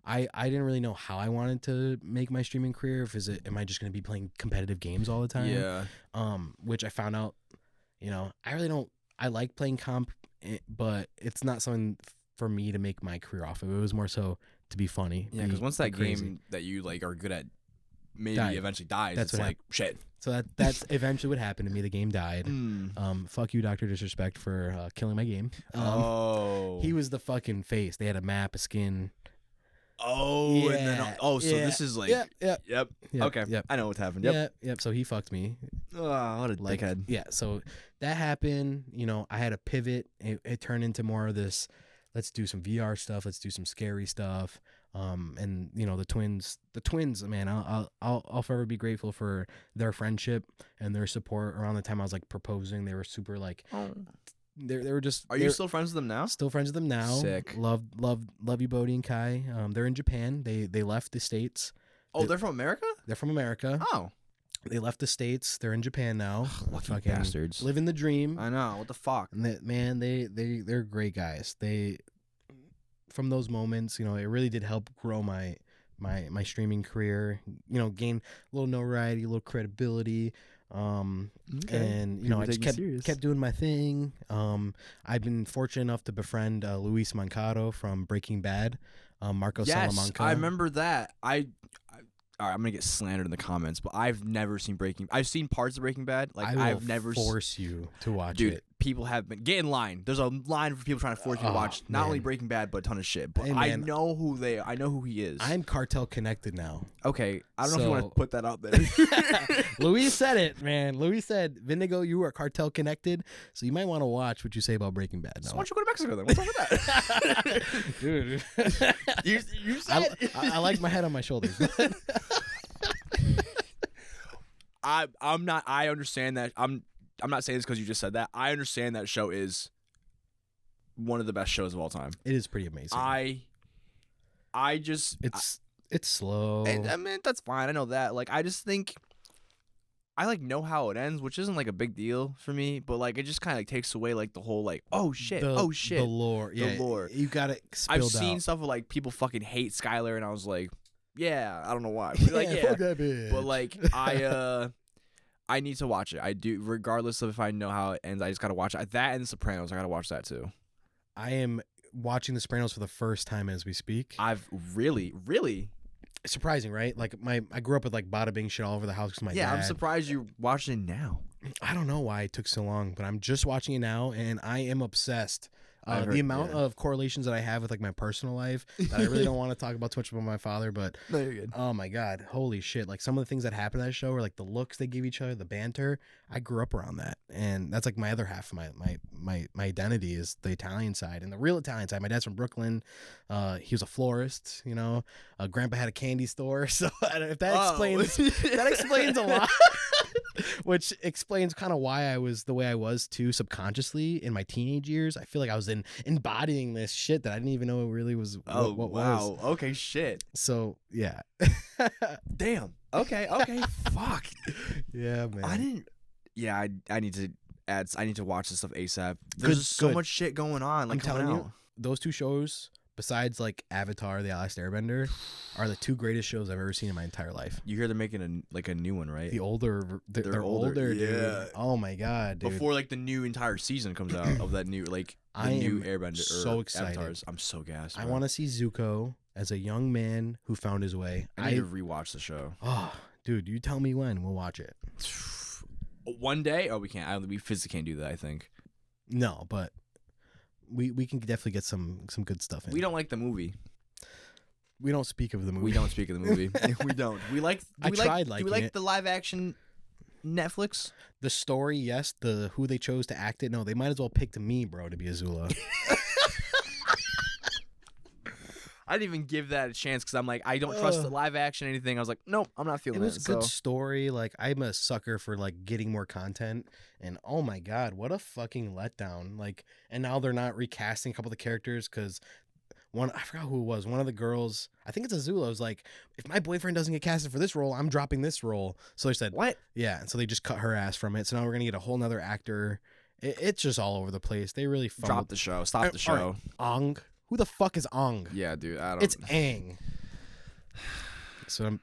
I didn't really know how I wanted to make my streaming career. Am I just going to be playing competitive games all the time? Yeah. Which I found out, I really don't. I like playing comp, but it's not something for me to make my career off of. It was more so to be funny. Yeah, because once that game that you like are good at maybe eventually dies, that's it's like shit. So that's eventually what happened to me. The game died. Fuck you, Dr. Disrespect, for killing my game. He was the fucking face. They had a map, a skin. Oh, yeah, and then so this is like yep. Okay, yep. I know what's happened. Yep. So he fucked me. Oh, what a dickhead. Yeah. So that happened. I had a pivot. It turned into more of this. Let's do some VR stuff. Let's do some scary stuff. And the twins, man, I'll forever be grateful for their friendship and their support. Around the time I was like proposing, they were super like, they were just. Are you still friends with them now? Still friends with them now. Sick. Love you, Bodie and Kai. They're in Japan. They left the States. Oh, they're from America? They're from America. Oh. They left the States. They're in Japan now. Lucky bastards. Living the dream. I know. What the fuck? And they're great guys. From those moments, it really did help grow my streaming career. Gain a little notoriety, a little credibility. And I just kept doing my thing. I've been fortunate enough to befriend Luis Moncado from Breaking Bad. Marco Salamanca. I remember that. All right, I'm gonna get slandered in the comments, but I've never seen I've seen parts of Breaking Bad. Like I've never force you to watch it. Dude, people have been get in line. There's a line for people trying to force you to watch not only Breaking Bad but a ton of shit. But I know who he is. I'm cartel connected now. Okay, I don't know if you want to put that out there. Luis said it, man. Luis said, "Vindigo, you are cartel connected, so you might want to watch what you say about Breaking Bad." So why don't you go to Mexico then? What's up with that, dude? you said I like my head on my shoulders. I'm not. I understand that. I'm not saying this because you just said that. I understand that show is one of the best shows of all time. It is pretty amazing. It's slow. I mean, that's fine. I know that. Like, I just think I know how it ends, which isn't like a big deal for me. But like, it just kind of takes away like the whole like, the lore. Yeah, the lore. You got it. I've seen stuff where like people fucking hate Skylar, and I was like, yeah, I don't know why. But, like, fuck that bitch. But like, I need to watch it. I do, regardless of if I know how it ends. I just gotta watch it. That and The Sopranos. I gotta watch that too. I am watching The Sopranos for the first time as we speak. I've really. Surprising, right? Like I grew up with like bada bing shit all over the house because my dad. Yeah, I'm surprised you're watching it now. I don't know why it took so long, but I'm just watching it now, and I am obsessed. The amount of correlations that I have with like my personal life that I really don't want to talk about too much about my father, but no, you're good. Oh my god, holy shit! Like some of the things that happen in that show, or like the looks they give each other, the banter. I grew up around that, and that's like my other half of my identity is the Italian side, and the real Italian side. My dad's from Brooklyn. He was a florist. Grandpa had a candy store. So if that explains a lot. Which explains kind of why I was the way I was too subconsciously in my teenage years. I feel like I was embodying this shit that I didn't even know it really was. What wow. was. Okay, shit. So yeah. Damn. Okay. Fuck. Yeah, man. I didn't. Yeah, I need to add. I need to watch this stuff ASAP. There's so much shit going on. Like, I'm telling you, those two shows, besides like Avatar: The Last Airbender, are the two greatest shows I've ever seen in my entire life. You hear they're making a new one, right? They're older, yeah. Dude. Oh my god, dude. Before like the new entire season comes out of that new new Airbender. So excited. Avatars. I'm so gassed. I want to see Zuko as a young man who found his way. I need to rewatch the show. Oh, dude, you tell me when we'll watch it. One day? Oh, we can't. We physically can't do that. I think. No, but we can definitely get some good stuff in. We don't like the movie. We don't speak of the movie. We don't speak of the movie. We don't. We like. Do we like the live action Netflix? The story, yes. The who they chose to act it, no. They might as well picked me, bro, to be Azula. I didn't even give that a chance because I'm like, I don't trust the live action or anything. I was like, nope, I'm not feeling it. It was a good story. Like, I'm a sucker for like getting more content. And oh my god, what a fucking letdown! Like, and now they're not recasting a couple of the characters because I forgot who it was. One of the girls, I think it's Azula, was like, if my boyfriend doesn't get casted for this role, I'm dropping this role. So they said, what? Yeah, and so they just cut her ass from it. So now we're gonna get a whole nother actor. It's just all over the place. They really dropped the show. Stop the show. Right. Ong. Who the fuck is Ong? Yeah, dude. I don't. It's Aang. So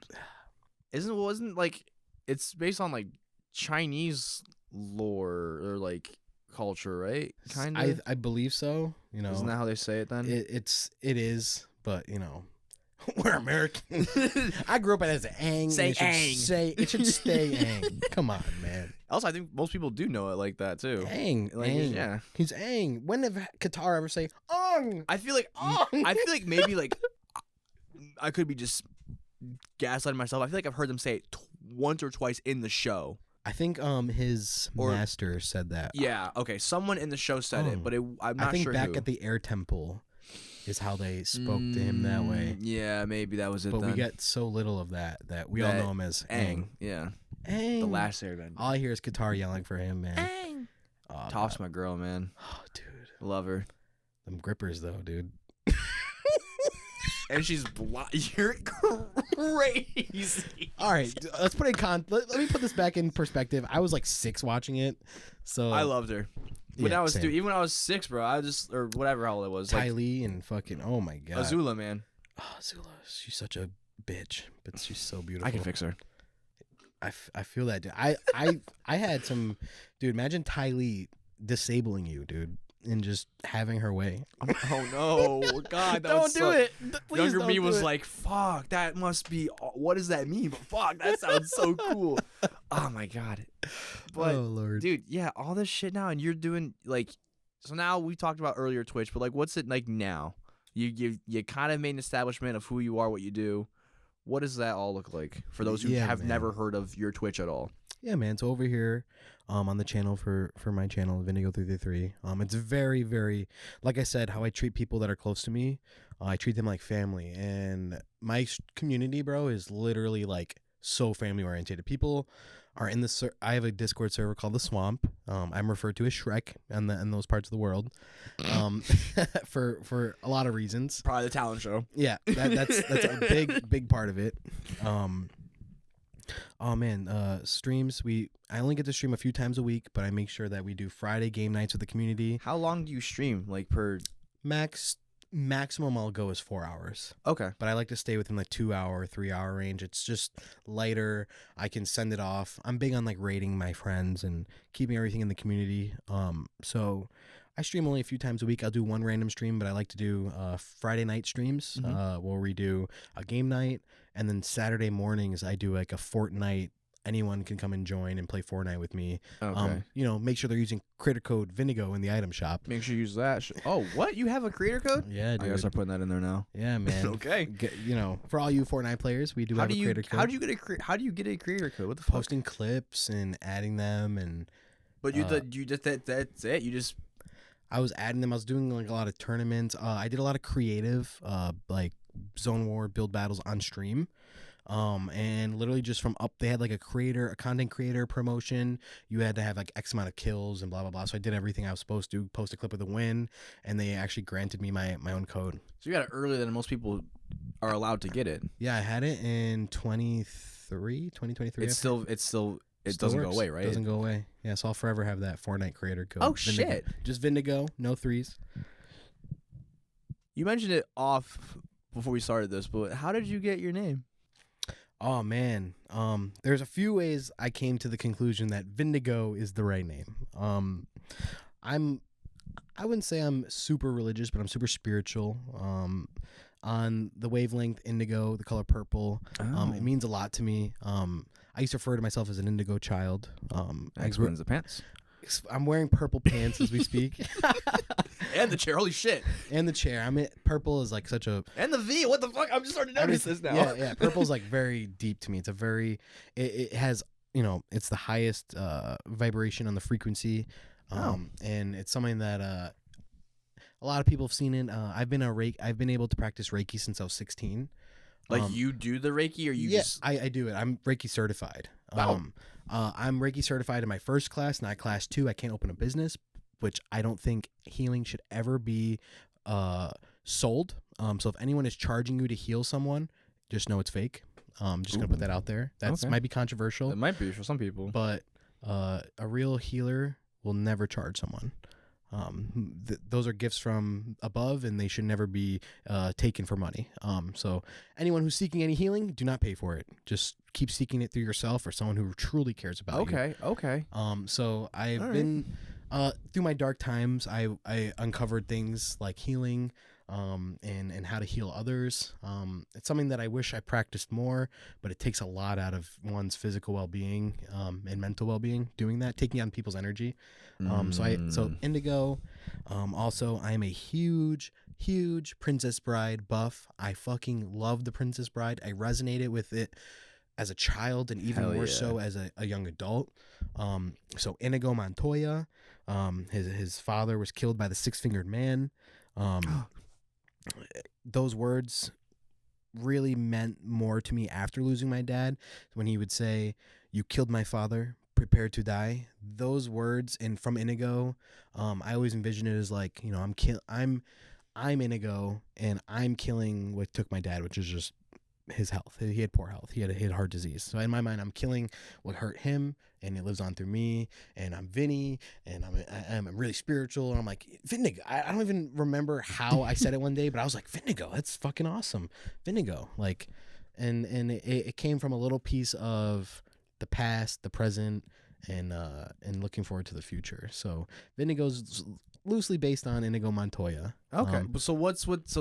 wasn't like it's based on like Chinese lore or like culture, right? Kind of. I believe so. Isn't that how they say it then? It is, but we're American. I grew up as Aang. Say Aang. It should stay Aang. Come on, man. Also, I think most people do know it like that too. Aang. Like, Aang. Yeah. He's Aang. When did Qatar ever say Ong? I feel like maybe like I could be just gaslighting myself. I feel like I've heard them say it once or twice in the show. I think his master said that. Yeah. Okay. Someone in the show said it, but I'm not sure. I think back who. at the Air Temple. is how they spoke to him that way. Yeah, maybe that was it. But then. we get so little of that we all know him as Aang. Yeah, Aang. the last Airbender. All I hear is Qatar yelling for him, man. Aang. Oh, Toph's my girl, man. Oh, dude. Love her. Them grippers, though, dude. And she's You're crazy. All right, let's put it in let me put this back in perspective. I was like 6 watching it, so I loved her. When yeah, I was same. even when I was 6, bro, I just or whatever how old it was. Ty Lee and fucking oh my god, Azula, man. Oh, Azula, she's such a bitch, but she's so beautiful. I can fix her. I feel that, dude. I had some, dude. Imagine Ty Lee disabling you, dude, and just having her way. Oh no, God! That Don't do it. Please Younger don't me do was it. like, "Fuck, that must be. What does that mean?" But fuck, that sounds so cool. Oh my God! But oh Lord, dude, yeah, all this shit now, and you're doing like. So now we talked about earlier Twitch, but like, what's it like now? You kind of made an establishment of who you are, what you do. What does that all look like for those who have man. never heard of your Twitch at all? Yeah, man. So over here, on the channel for my channel, Vindigo333. It's very, very, like I said, how I treat people that are close to me. I treat them like family, and my community, bro, is literally like so family oriented. People are in the. I have a Discord server called the Swamp. I'm referred to as Shrek in those parts of the world, for a lot of reasons. Probably the talent show. Yeah, that's a big part of it. Oh man, streams. I only get to stream a few times a week, but I make sure that we do Friday game nights with the community. How long do you stream? Like per Maximum I'll go is 4 hours. Okay. But I like to stay within the 2 hour, 3 hour range. It's just lighter. I can send it off. I'm big on like rating my friends and keeping everything in the community. So I stream only a few times a week. I'll do one random stream, but I like to do Friday night streams where we do a game night, and then Saturday mornings I do like a Fortnite. Anyone can come and join and play Fortnite with me. Okay. Make sure they're using creator code Vindigo in the item shop. Make sure you use that. Oh, what? You have a creator code? Yeah, dude. I guess I'm putting that in there now. Yeah, man. Okay. For all you Fortnite players, we do have a creator code. How do you get a creator code? What the fuck? Posting clips and adding them and. But that's it. You just. I was adding them. I was doing like a lot of tournaments. I did a lot of creative, like Zone War build battles on stream. And literally just from up, they had like a content creator promotion. You had to have like X amount of kills and blah, blah, blah. So I did everything I was supposed to, post a clip of the win, and they actually granted me my own code. So you got it earlier than most people are allowed to get it. Yeah, I had it in 2023. It doesn't go away, right? It doesn't go away. Yeah, so I'll forever have that Fortnite creator code. Oh, Vindigo. shit. Just Vindigo, no threes. You mentioned it off before we started this, but how did you get your name? Oh man, there's a few ways I came to the conclusion that Vindigo is the right name. I wouldn't say I'm super religious, but I'm super spiritual. On the wavelength indigo, the color purple, it means a lot to me. I used to refer to myself as an indigo child. Explains the pants. I'm wearing purple pants as we speak. And the chair, holy shit. And the chair. Purple is like such a... And the V, what the fuck? I'm just starting to notice this now. Yeah. Purple's like very deep to me. It's a very... It has, it's the highest vibration on the frequency. And it's something that a lot of people have seen it. I've been able to practice Reiki since I was 16. Like you do the Reiki or you just... I do it. I'm Reiki certified. Wow. I'm Reiki certified in my first class, not class 2. I can't open a business, which I don't think healing should ever be sold. So if anyone is charging you to heal someone, just know it's fake. Just going to put that out there. That might be controversial. It might be for some people. But a real healer will never charge someone. Those are gifts from above, and they should never be taken for money. So anyone who's seeking any healing, do not pay for it. Just keep seeking it through yourself or someone who truly cares about you. Okay. So I've been through my dark times. I uncovered things like healing, and how to heal others. It's something that I wish I practiced more, but it takes a lot out of one's physical well-being and mental well-being doing that, taking on people's energy. So indigo. Also, I'm a huge Princess Bride buff. I fucking love the Princess Bride. I resonated with it as a child and even more so as a young adult. So Inigo Montoya, his father was killed by the Six-Fingered Man. those words really meant more to me after losing my dad, when he would say, "You killed my father, prepare to die." Those words, and from Inigo, I always envision it as like, you know, I'm Inigo, and I'm killing what took my dad, which is just his health. He had poor health. He had heart disease. So in my mind, I'm killing what hurt him, and it lives on through me. And I'm Vinny, and I'm really spiritual. And I'm like, Vindigo. I don't even remember how I said it one day, but I was like, Vindigo. That's fucking awesome, Vindigo. Like, and it came from a little piece of the past, the present, and looking forward to the future. So Vindigo's loosely based on Inigo Montoya. Okay. So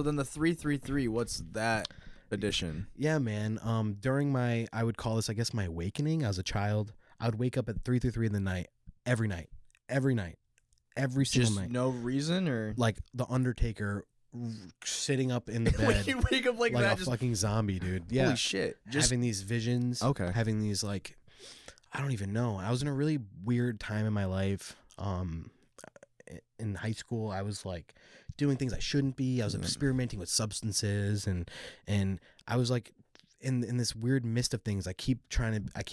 then the 333, what's that edition? Yeah, man. During I would call this, I guess, my awakening as a child. I would wake up at 3:33 in the night, every single night. No reason, or Like the Undertaker, sitting up in the bed you wake up like like that, a fucking zombie, dude. Yeah, holy shit, just having these visions. Okay. Having these, like, I don't even know. I was in a really weird time in my life. In high school, I was like doing things I shouldn't be. I was experimenting with substances, and I was like in this weird mist of things. I keep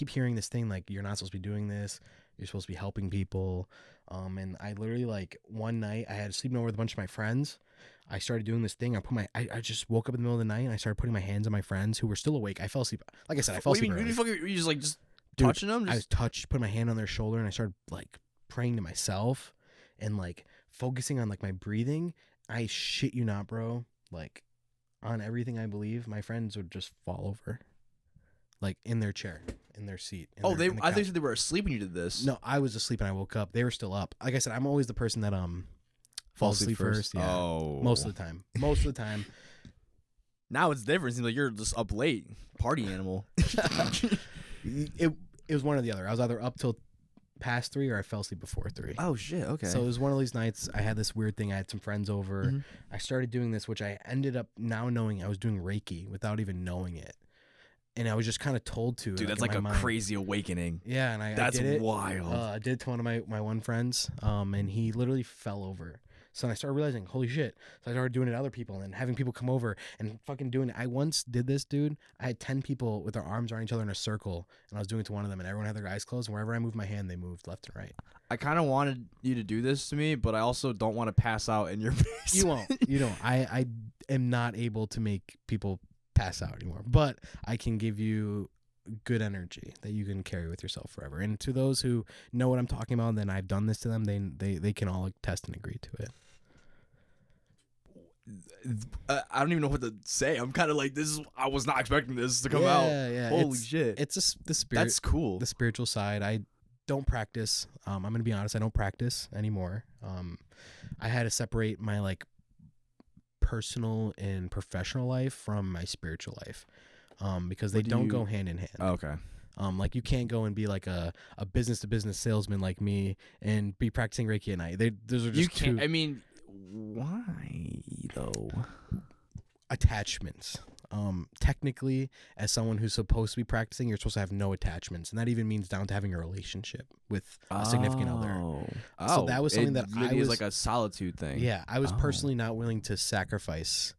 hearing this thing like, you're not supposed to be doing this. You're supposed to be helping people. And I literally, like, one night I had sleeping over with a bunch of my friends. I started doing this thing. I just woke up in the middle of the night, and I started putting my hands on my friends who were still awake. I fell asleep. Like I said, I fell asleep early. You just Dude, touching them? I was put my hand on their shoulder, and I started like praying to myself and like focusing on like my breathing. I shit you not, bro. Like, on everything I believe, my friends would just fall over, like in their chair, in their seat. I think they were asleep when you did this. No, I was asleep and I woke up. They were still up. Like I said, I'm always the person that falls asleep first. Yeah. Oh, most of the time. Now it's different. It seems like you're just up late, party animal. It was one or the other. I was either up till past 3 or I fell asleep before 3. Oh shit. Okay. So it was one of these nights. I had this weird thing. I had some friends over. Mm-hmm. I started doing this, which I ended up now knowing I was doing Reiki without even knowing it. And I was just kind of told to. Dude, that's like a crazy awakening. Yeah, and that's I did it. Wild. I did it to one of my one friends, and he literally fell over. So I started realizing, holy shit. So I started doing it to other people and having people come over and fucking doing it. I once did this, dude. I had 10 people with their arms around each other in a circle, and I was doing it to one of them, and everyone had their eyes closed. And wherever I moved my hand, they moved left and right. I kind of wanted you to do this to me, but I also don't want to pass out in your face. You won't. You don't. I am not able to make people pass out anymore, but I can give you good energy that you can carry with yourself forever. And to those who know what I'm talking about, then I've done this to them, they can all attest and agree to it. I don't even know what to say. I'm kind of like, I was not expecting this to come out. Yeah. Holy shit. It's the spirit. That's cool. The spiritual side. I don't practice. I'm going to be honest. I don't practice anymore. I had to separate my like personal and professional life from my spiritual life. Because they don't go hand in hand. Oh, okay. Like you can't go and be like a business to business salesman like me and be practicing Reiki at night. Those are just you can't. I mean, why though? Attachments. Technically, as someone who's supposed to be practicing, you're supposed to have no attachments, and that even means down to having a relationship with a significant other. So that was something that I was like a solitude thing. Yeah, I was personally not willing to sacrifice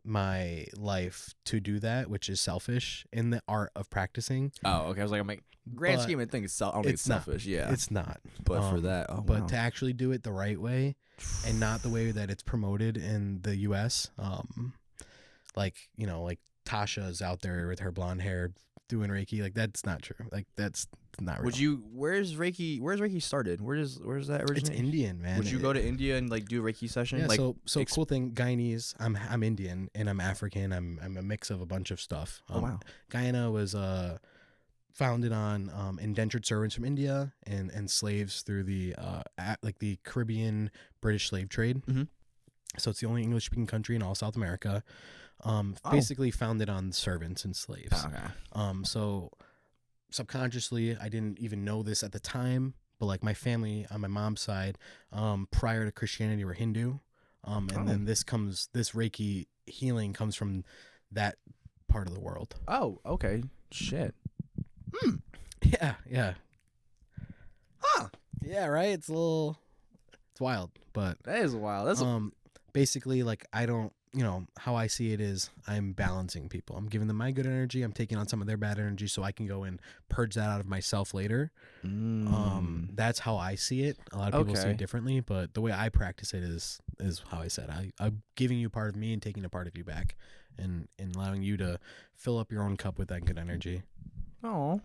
my life to do that, which is selfish in the art of practicing. Oh, okay. I was like, I'm like, grand scheme of things, I don't think it's selfish. Yeah, it's not. But for that, but to actually do it the right way and not the way that it's promoted in the U.S. Like, you know, like Tasha's out there with her blonde hair doing Reiki. Like, that's not true. Like, that's not real. Where's Reiki started? Where's that originate? It's Indian, man. Would you go to India and like do a Reiki session? Yeah, like, so cool thing, Guyanese. I'm Indian and I'm African. I'm a mix of a bunch of stuff. Wow. Guyana was founded on indentured servants from India and slaves through the like the Caribbean British slave trade. Mm-hmm. So it's the only English speaking country in all South America. Basically founded on servants and slaves. Okay. So subconsciously, I didn't even know this at the time, but like my family on my mom's side, prior to Christianity were Hindu. Then this Reiki healing comes from that part of the world. Oh, okay. Shit. Yeah. Huh. Yeah, right? It's wild, but that is wild. That's basically, like, I don't how I see it is I'm balancing people. I'm giving them my good energy. I'm taking on some of their bad energy so I can go and purge that out of myself later. That's how I see it. A lot of people see it differently, but the way I practice it is how I said. I'm giving you part of me and taking a part of you back, and allowing you to fill up your own cup with that good energy. Oh,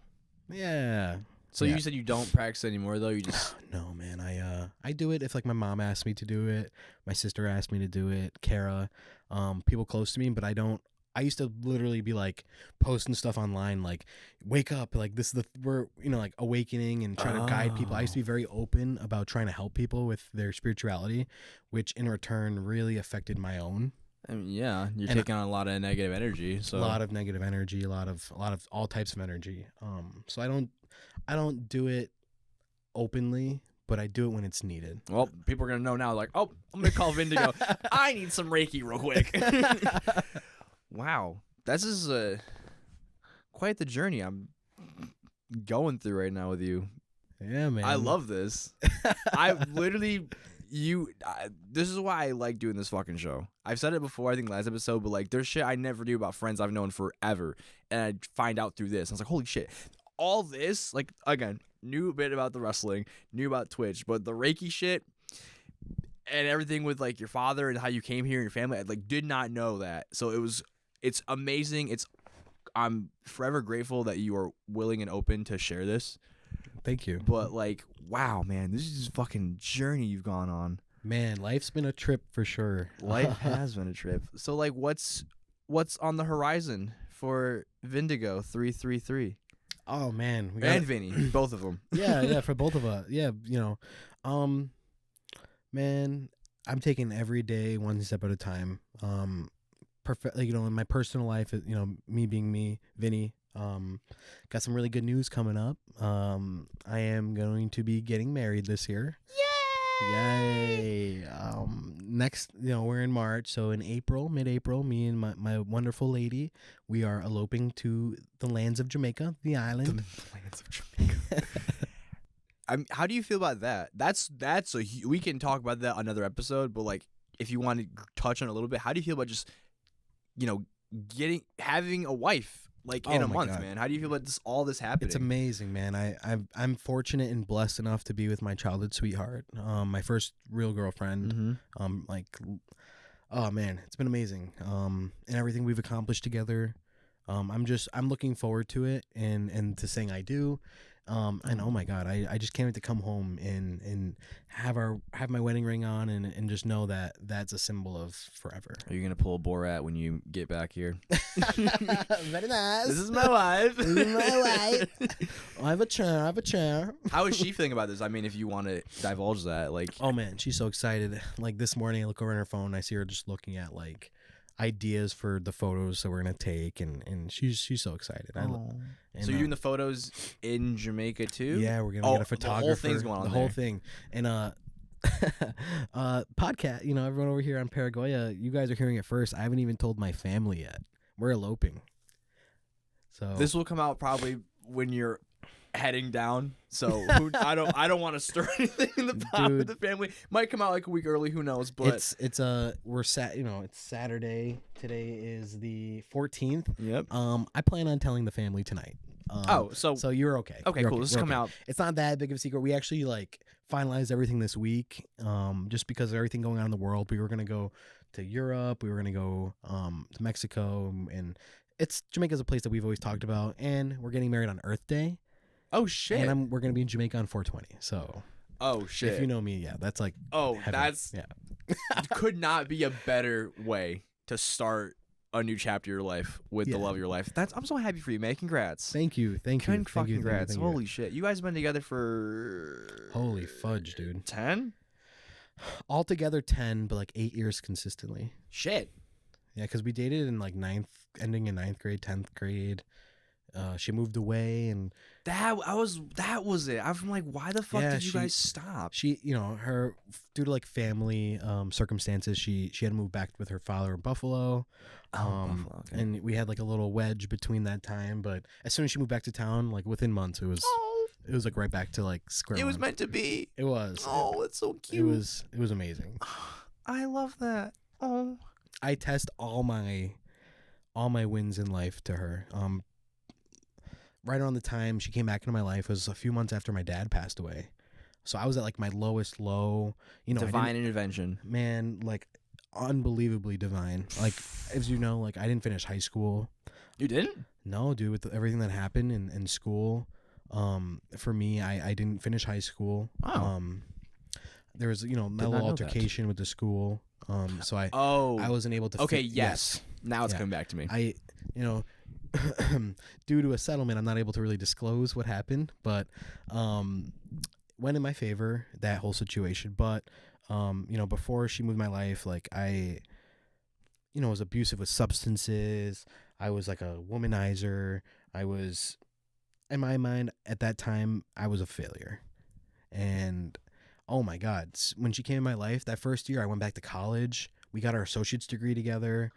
yeah. So you said you don't practice anymore, though? You just No, man. I do it if like my mom asked me to do it, my sister asked me to do it, Kara, people close to me, but I don't. I used to literally be like posting stuff online, like wake up, like this is we're like awakening and trying to guide people. I used to be very open about trying to help people with their spirituality, which in return really affected my own. I mean, yeah, you're taking on a lot of negative energy. So a lot of negative energy, a lot of all types of energy. So I don't do it openly, but I do it when it's needed. Well, people are gonna know now. Like, oh, I'm gonna call Vindigo. I need some Reiki real quick. Wow, this is quite the journey I'm going through right now with you. Yeah, man. I love this. I literally, this is why I like doing this fucking show. I've said it before, I think last episode, but like, there's shit I never knew about friends I've known forever, and I find out through this. I was like, holy shit. All this, like, again, knew a bit about the wrestling, knew about Twitch, but the Reiki shit and everything with like your father and how you came here and your family, I like did not know that. So it's amazing. I'm forever grateful that you are willing and open to share this. Thank you. But like, wow, man, this is a fucking journey you've gone on. Man, life's been a trip for sure. Life has been a trip. So like, what's on the horizon for Vindigo333? Oh man, and Vinny, both of them. Yeah, for both of us. Yeah, man, I'm taking every day one step at a time. In my personal life, me being me, Vinny. Got some really good news coming up. I am going to be getting married this year. Yay! Next, we're in March, so in April, mid-April, me and my wonderful lady, we are eloping to the lands of Jamaica, the island. The lands of Jamaica. How do you feel about that? We can talk about that another episode, but like, if you want to touch on it a little bit, how do you feel about just, having a wife? Like in a month, man. How do you feel about all this happening? It's amazing, man. I'm fortunate and blessed enough to be with my childhood sweetheart, my first real girlfriend. Oh man, it's been amazing. And everything we've accomplished together. I'm looking forward to it and to saying I do. And oh my God, I just can't wait to come home and have my wedding ring on and just know that that's a symbol of forever. Are you gonna pull a Borat when you get back here? Very nice. This is my wife. This is my wife. I have a chair. How is she feeling about this? I mean, if you want to divulge that, like. Oh man, she's so excited. Like this morning, I look over on her phone, and I see her just looking at like ideas for the photos that we're gonna take, and she's so excied. So you're doing the photos in Jamaica too? Yeah, we're gonna get a photographer. The whole thing's going on. The whole thing, and podcast. Everyone over here on Paraguay, you guys are hearing it first. I haven't even told my family yet. We're eloping. So this will come out probably when you're heading down. So I don't want to stir anything in the pot with the family. Might come out like a week early. Who knows? But it's it's Saturday. Today is the 14th. Yep. I plan on telling the family tonight. So you're okay. Okay, you're cool. Okay. This is coming out. It's not that big of a secret. We actually finalized everything this week. Just because of everything going on in the world, we were gonna go to Europe. We were gonna go to Mexico, and Jamaica's a place that we've always talked about. And we're getting married on Earth Day. Oh shit! And we're gonna be in Jamaica on 420. So. Oh shit! If you know me, yeah, that's like. Oh, heaven. that's yeah. Could not be a better way to start a new chapter of your life with the love of your life. I'm so happy for you, man. Congrats. Thank you. Congrats. Holy shit! You guys have been together for. Holy fudge, dude. 10? Altogether 10, but like 8 years consistently. Shit. Yeah, because we dated in like ending in 9th grade, 10th grade. She moved away, and that was it. I'm like, why the fuck did you guys stop? She, her due to like family circumstances, she had to move back with her father in Buffalo. Buffalo, okay. And we had like a little wedge between that time. But as soon as she moved back to town, like within months, it was like right back to like square one. It was meant to be. It was. Oh, it's so cute. It was amazing. I love that. Oh. I test all my wins in life to her. Right around the time she came back into my life was a few months after my dad passed away. So I was at like my lowest low. You know, Divine intervention. Man, like unbelievably divine. Like, as you know, like I didn't finish high school. You didn't? No, dude, with everything that happened in school, for me, I didn't finish high school. Oh. There was, my Did not little know altercation with the school. So I wasn't able to. Okay, yes. Now it's Yeah. coming back to me. Due to a settlement, I'm not able to really disclose what happened, but went in my favor, that whole situation. But before she moved my life, like I was abusive with substances. I was like a womanizer. I was, in my mind at that time, I was a failure. And oh my God, when she came in my life, that first year I went back to college. We got our associate's degree together.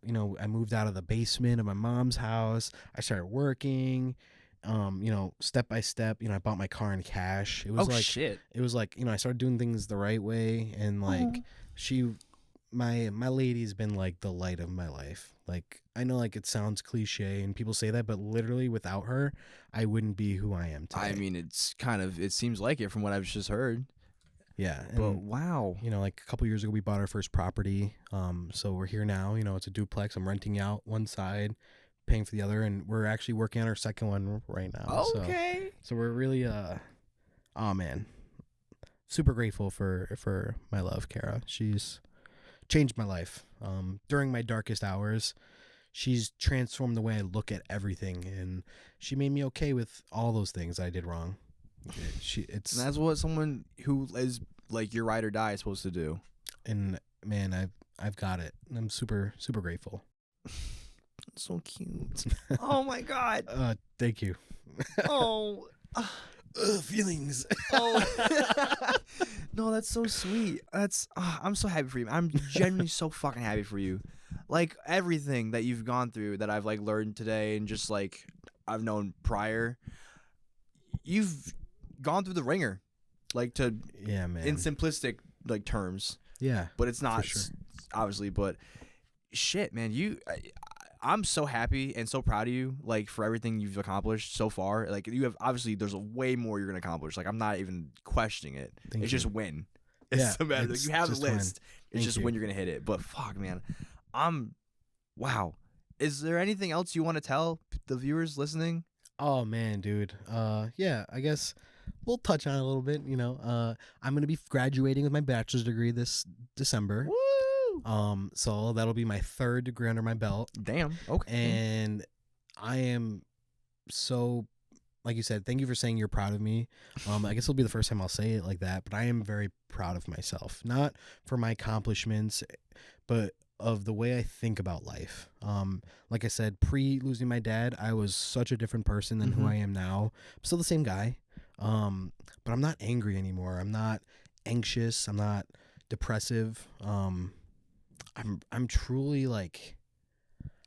I moved out of the basement of my mom's house. I started working. Step by step, I bought my car in cash. It was shit. It was like, I started doing things the right way, and like my lady's been like the light of my life. Like, I know like it sounds cliche and people say that, but literally without her, I wouldn't be who I am today. I mean, it seems like it from what I've just heard. Yeah. But And, wow. like a couple years ago, we bought our first property. So we're here now. It's a duplex. I'm renting out one side, paying for the other, and we're actually working on our second one right now. Okay. So we're really, oh man, super grateful for my love, Kara. She's changed my life. During my darkest hours, she's transformed the way I look at everything, and she made me okay with all those things I did wrong. And that's what someone who is like your ride or die is supposed to do. And man, I've got it. I'm super super grateful. So cute. Oh my God. Thank you. Oh. Feelings. Oh. No, that's so sweet. I'm so happy for you. I'm genuinely so fucking happy for you. Like everything that you've gone through that I've like learned today and just like I've known prior, you've gone through the ringer, like in simplistic like terms. Yeah, but it's not sure. Obviously. But shit, man, I'm so happy and so proud of you, like for everything you've accomplished so far. Like you have obviously, there's a way more you're gonna accomplish. Like I'm not even questioning it. It's just when. It's the matter. Like, you have the list. It's just when you're gonna hit it. But fuck, man, wow. Is there anything else you want to tell the viewers listening? Oh man, dude. Yeah, I guess we'll touch on it a little bit. I'm gonna be graduating with my bachelor's degree this December. Woo! So that'll be my third degree under my belt. Damn. Okay. And I am so, like you said, thank you for saying you're proud of me. I guess it'll be the first time I'll say it like that, but I am very proud of myself. Not for my accomplishments, but of the way I think about life. Like I said, pre-losing my dad, I was such a different person than who I am now. I'm still the same guy, but I'm not angry anymore. I'm not anxious. I'm not depressive. I'm truly like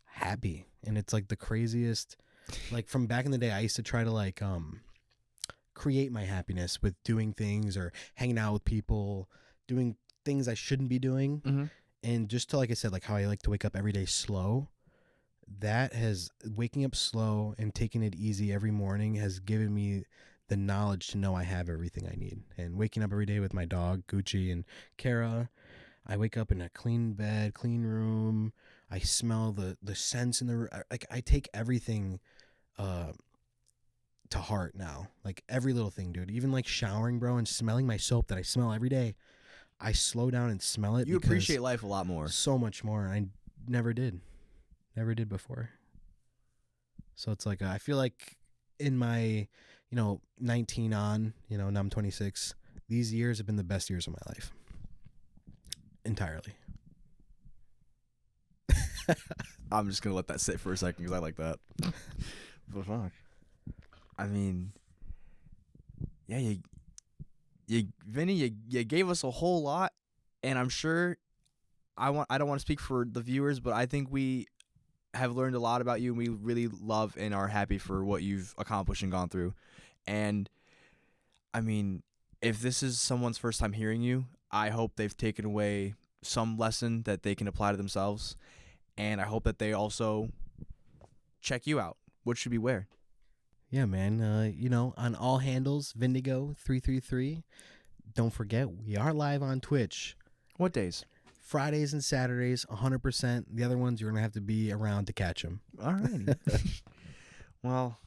happy, and it's like the craziest. Like from back in the day, I used to try to like create my happiness with doing things or hanging out with people, doing things I shouldn't be doing. And just to, like I said, like how I like to wake up every day slow, waking up slow and taking it easy every morning has given me the knowledge to know I have everything I need. And waking up every day with my dog, Gucci, and Kara, I wake up in a clean bed, clean room. I smell the scents in the room. Like I take everything to heart now. Like every little thing, dude. Even like showering, bro, and smelling my soap that I smell every day. I slow down and smell it. You appreciate life a lot more. So much more. I never did before. So it's like I feel like in my 19 on, now I'm 26. These years have been the best years of my life. Entirely. I'm just gonna let that sit for a second because I like that. But fuck, I mean, yeah, Vinny, you gave us a whole lot, and I'm sure I don't want to speak for the viewers, but I think we have learned a lot about you, and we really love and are happy for what you've accomplished and gone through. And I mean, if this is someone's first time hearing you, I hope they've taken away some lesson that they can apply to themselves. And I hope that they also check you out. What should we wear? Yeah, man. On all handles, Vindigo333. Don't forget, we are live on Twitch. What days? Fridays and Saturdays, 100%. The other ones, you're going to have to be around to catch them. All righty. Well,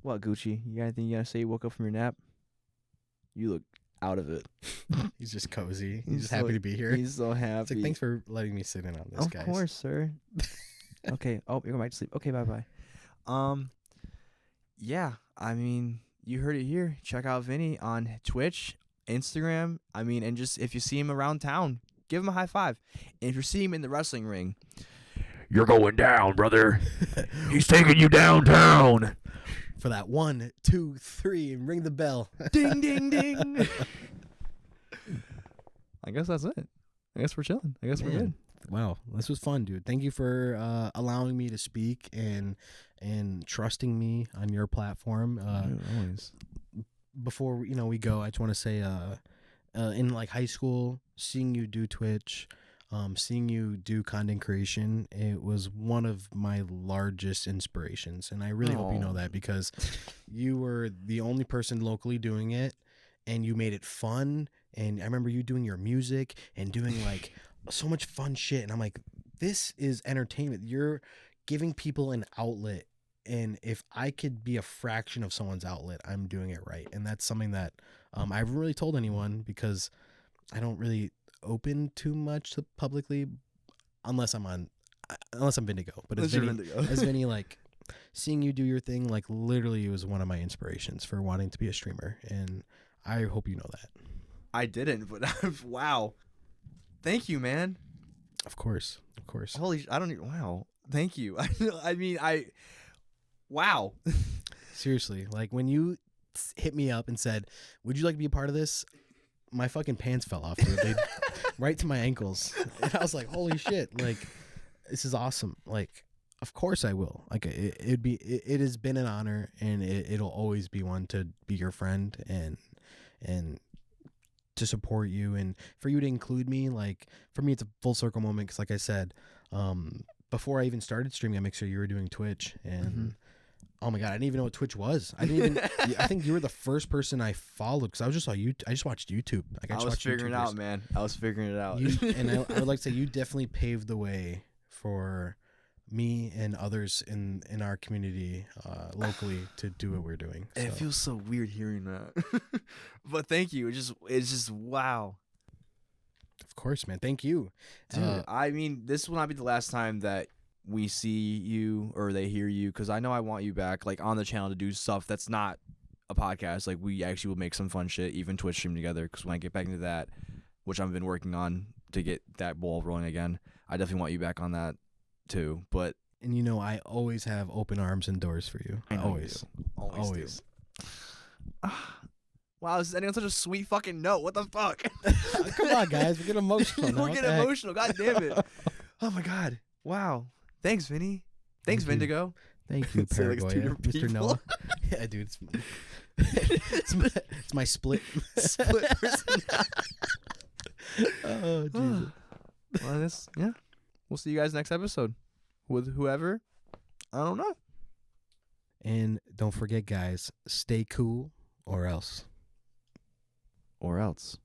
what, Gucci? You got anything you got to say? You woke up from your nap? You look out of it. He's just cozy. He's just so happy to be here. He's so happy. It's like, thanks for letting me sit in on this, guys. Of course, sir. Okay. Oh, you're going back to sleep. Okay, bye-bye. Yeah, I mean, you heard it here. Check out Vinny on Twitch, Instagram. I mean, and just if you see him around town, give him a high five. And if you see him in the wrestling ring, you're going down, brother. He's taking you downtown. For that 1, 2, 3, and ring the bell. Ding, ding, ding. I guess that's it. I guess we're chilling. I guess we're good. Wow, this was fun, dude. Thank you for allowing me to speak and trusting me on your platform. Always. Before we go, I just want to say, in like high school, seeing you do Twitch, seeing you do content creation, it was one of my largest inspirations, and I really hope you know that, because you were the only person locally doing it, and you made it fun. And I remember you doing your music and doing like so much fun shit, and I'm like, this is entertainment. You're giving people an outlet, and if I could be a fraction of someone's outlet, I'm doing it right. And that's something that I haven't really told anyone, because I don't really open too much to publicly unless I'm Vindigo. But as Vinny, like, seeing you do your thing, like, literally was one of my inspirations for wanting to be a streamer, and I hope you know that. I didn't, but wow. Thank you, man. Of course. Holy, I don't even, wow. Thank you. Wow. Seriously, like, when you hit me up and said, would you like to be a part of this? My fucking pants fell off, dude. They right to my ankles. And I was like, holy shit, like, this is awesome. Like, of course I will. Like, it has been an honor, and it'll always be one to be your friend and to support you, and for you to include me. Like, for me, it's a full circle moment, because like I said, before I even started streaming, I make sure you were doing Twitch, and oh my god, I didn't even know what Twitch was. I think you were the first person I followed, because I just watched YouTube. Like, I was figuring it out, man. I was figuring it out. And I would like to say you definitely paved the way for me and others in our community locally to do what we're doing. So. It feels so weird hearing that. But thank you. It's just wow. Of course, man. Thank you. Dude, I mean, this will not be the last time that we see you or they hear you, because I know I want you back, like, on the channel to do stuff that's not a podcast. Like, we actually will make some fun shit, even Twitch stream together, because when I get back into that, which I've been working on to get that ball rolling again, I definitely want you back on that too. But and I always have open arms and doors for you. I know always. Wow, this is ending on such a sweet fucking note. What the fuck? Come on, guys, we're getting emotional now. We're getting emotional. God damn it. Oh my god. Wow. Thanks, Vinny. Thanks, Vindigo. Thank you, Paraguay, Mr. Noah. Yeah, dude, it's my split personality. Oh, Jesus. Well, we'll see you guys next episode with whoever. I don't know. And don't forget, guys, stay cool or else. Or else.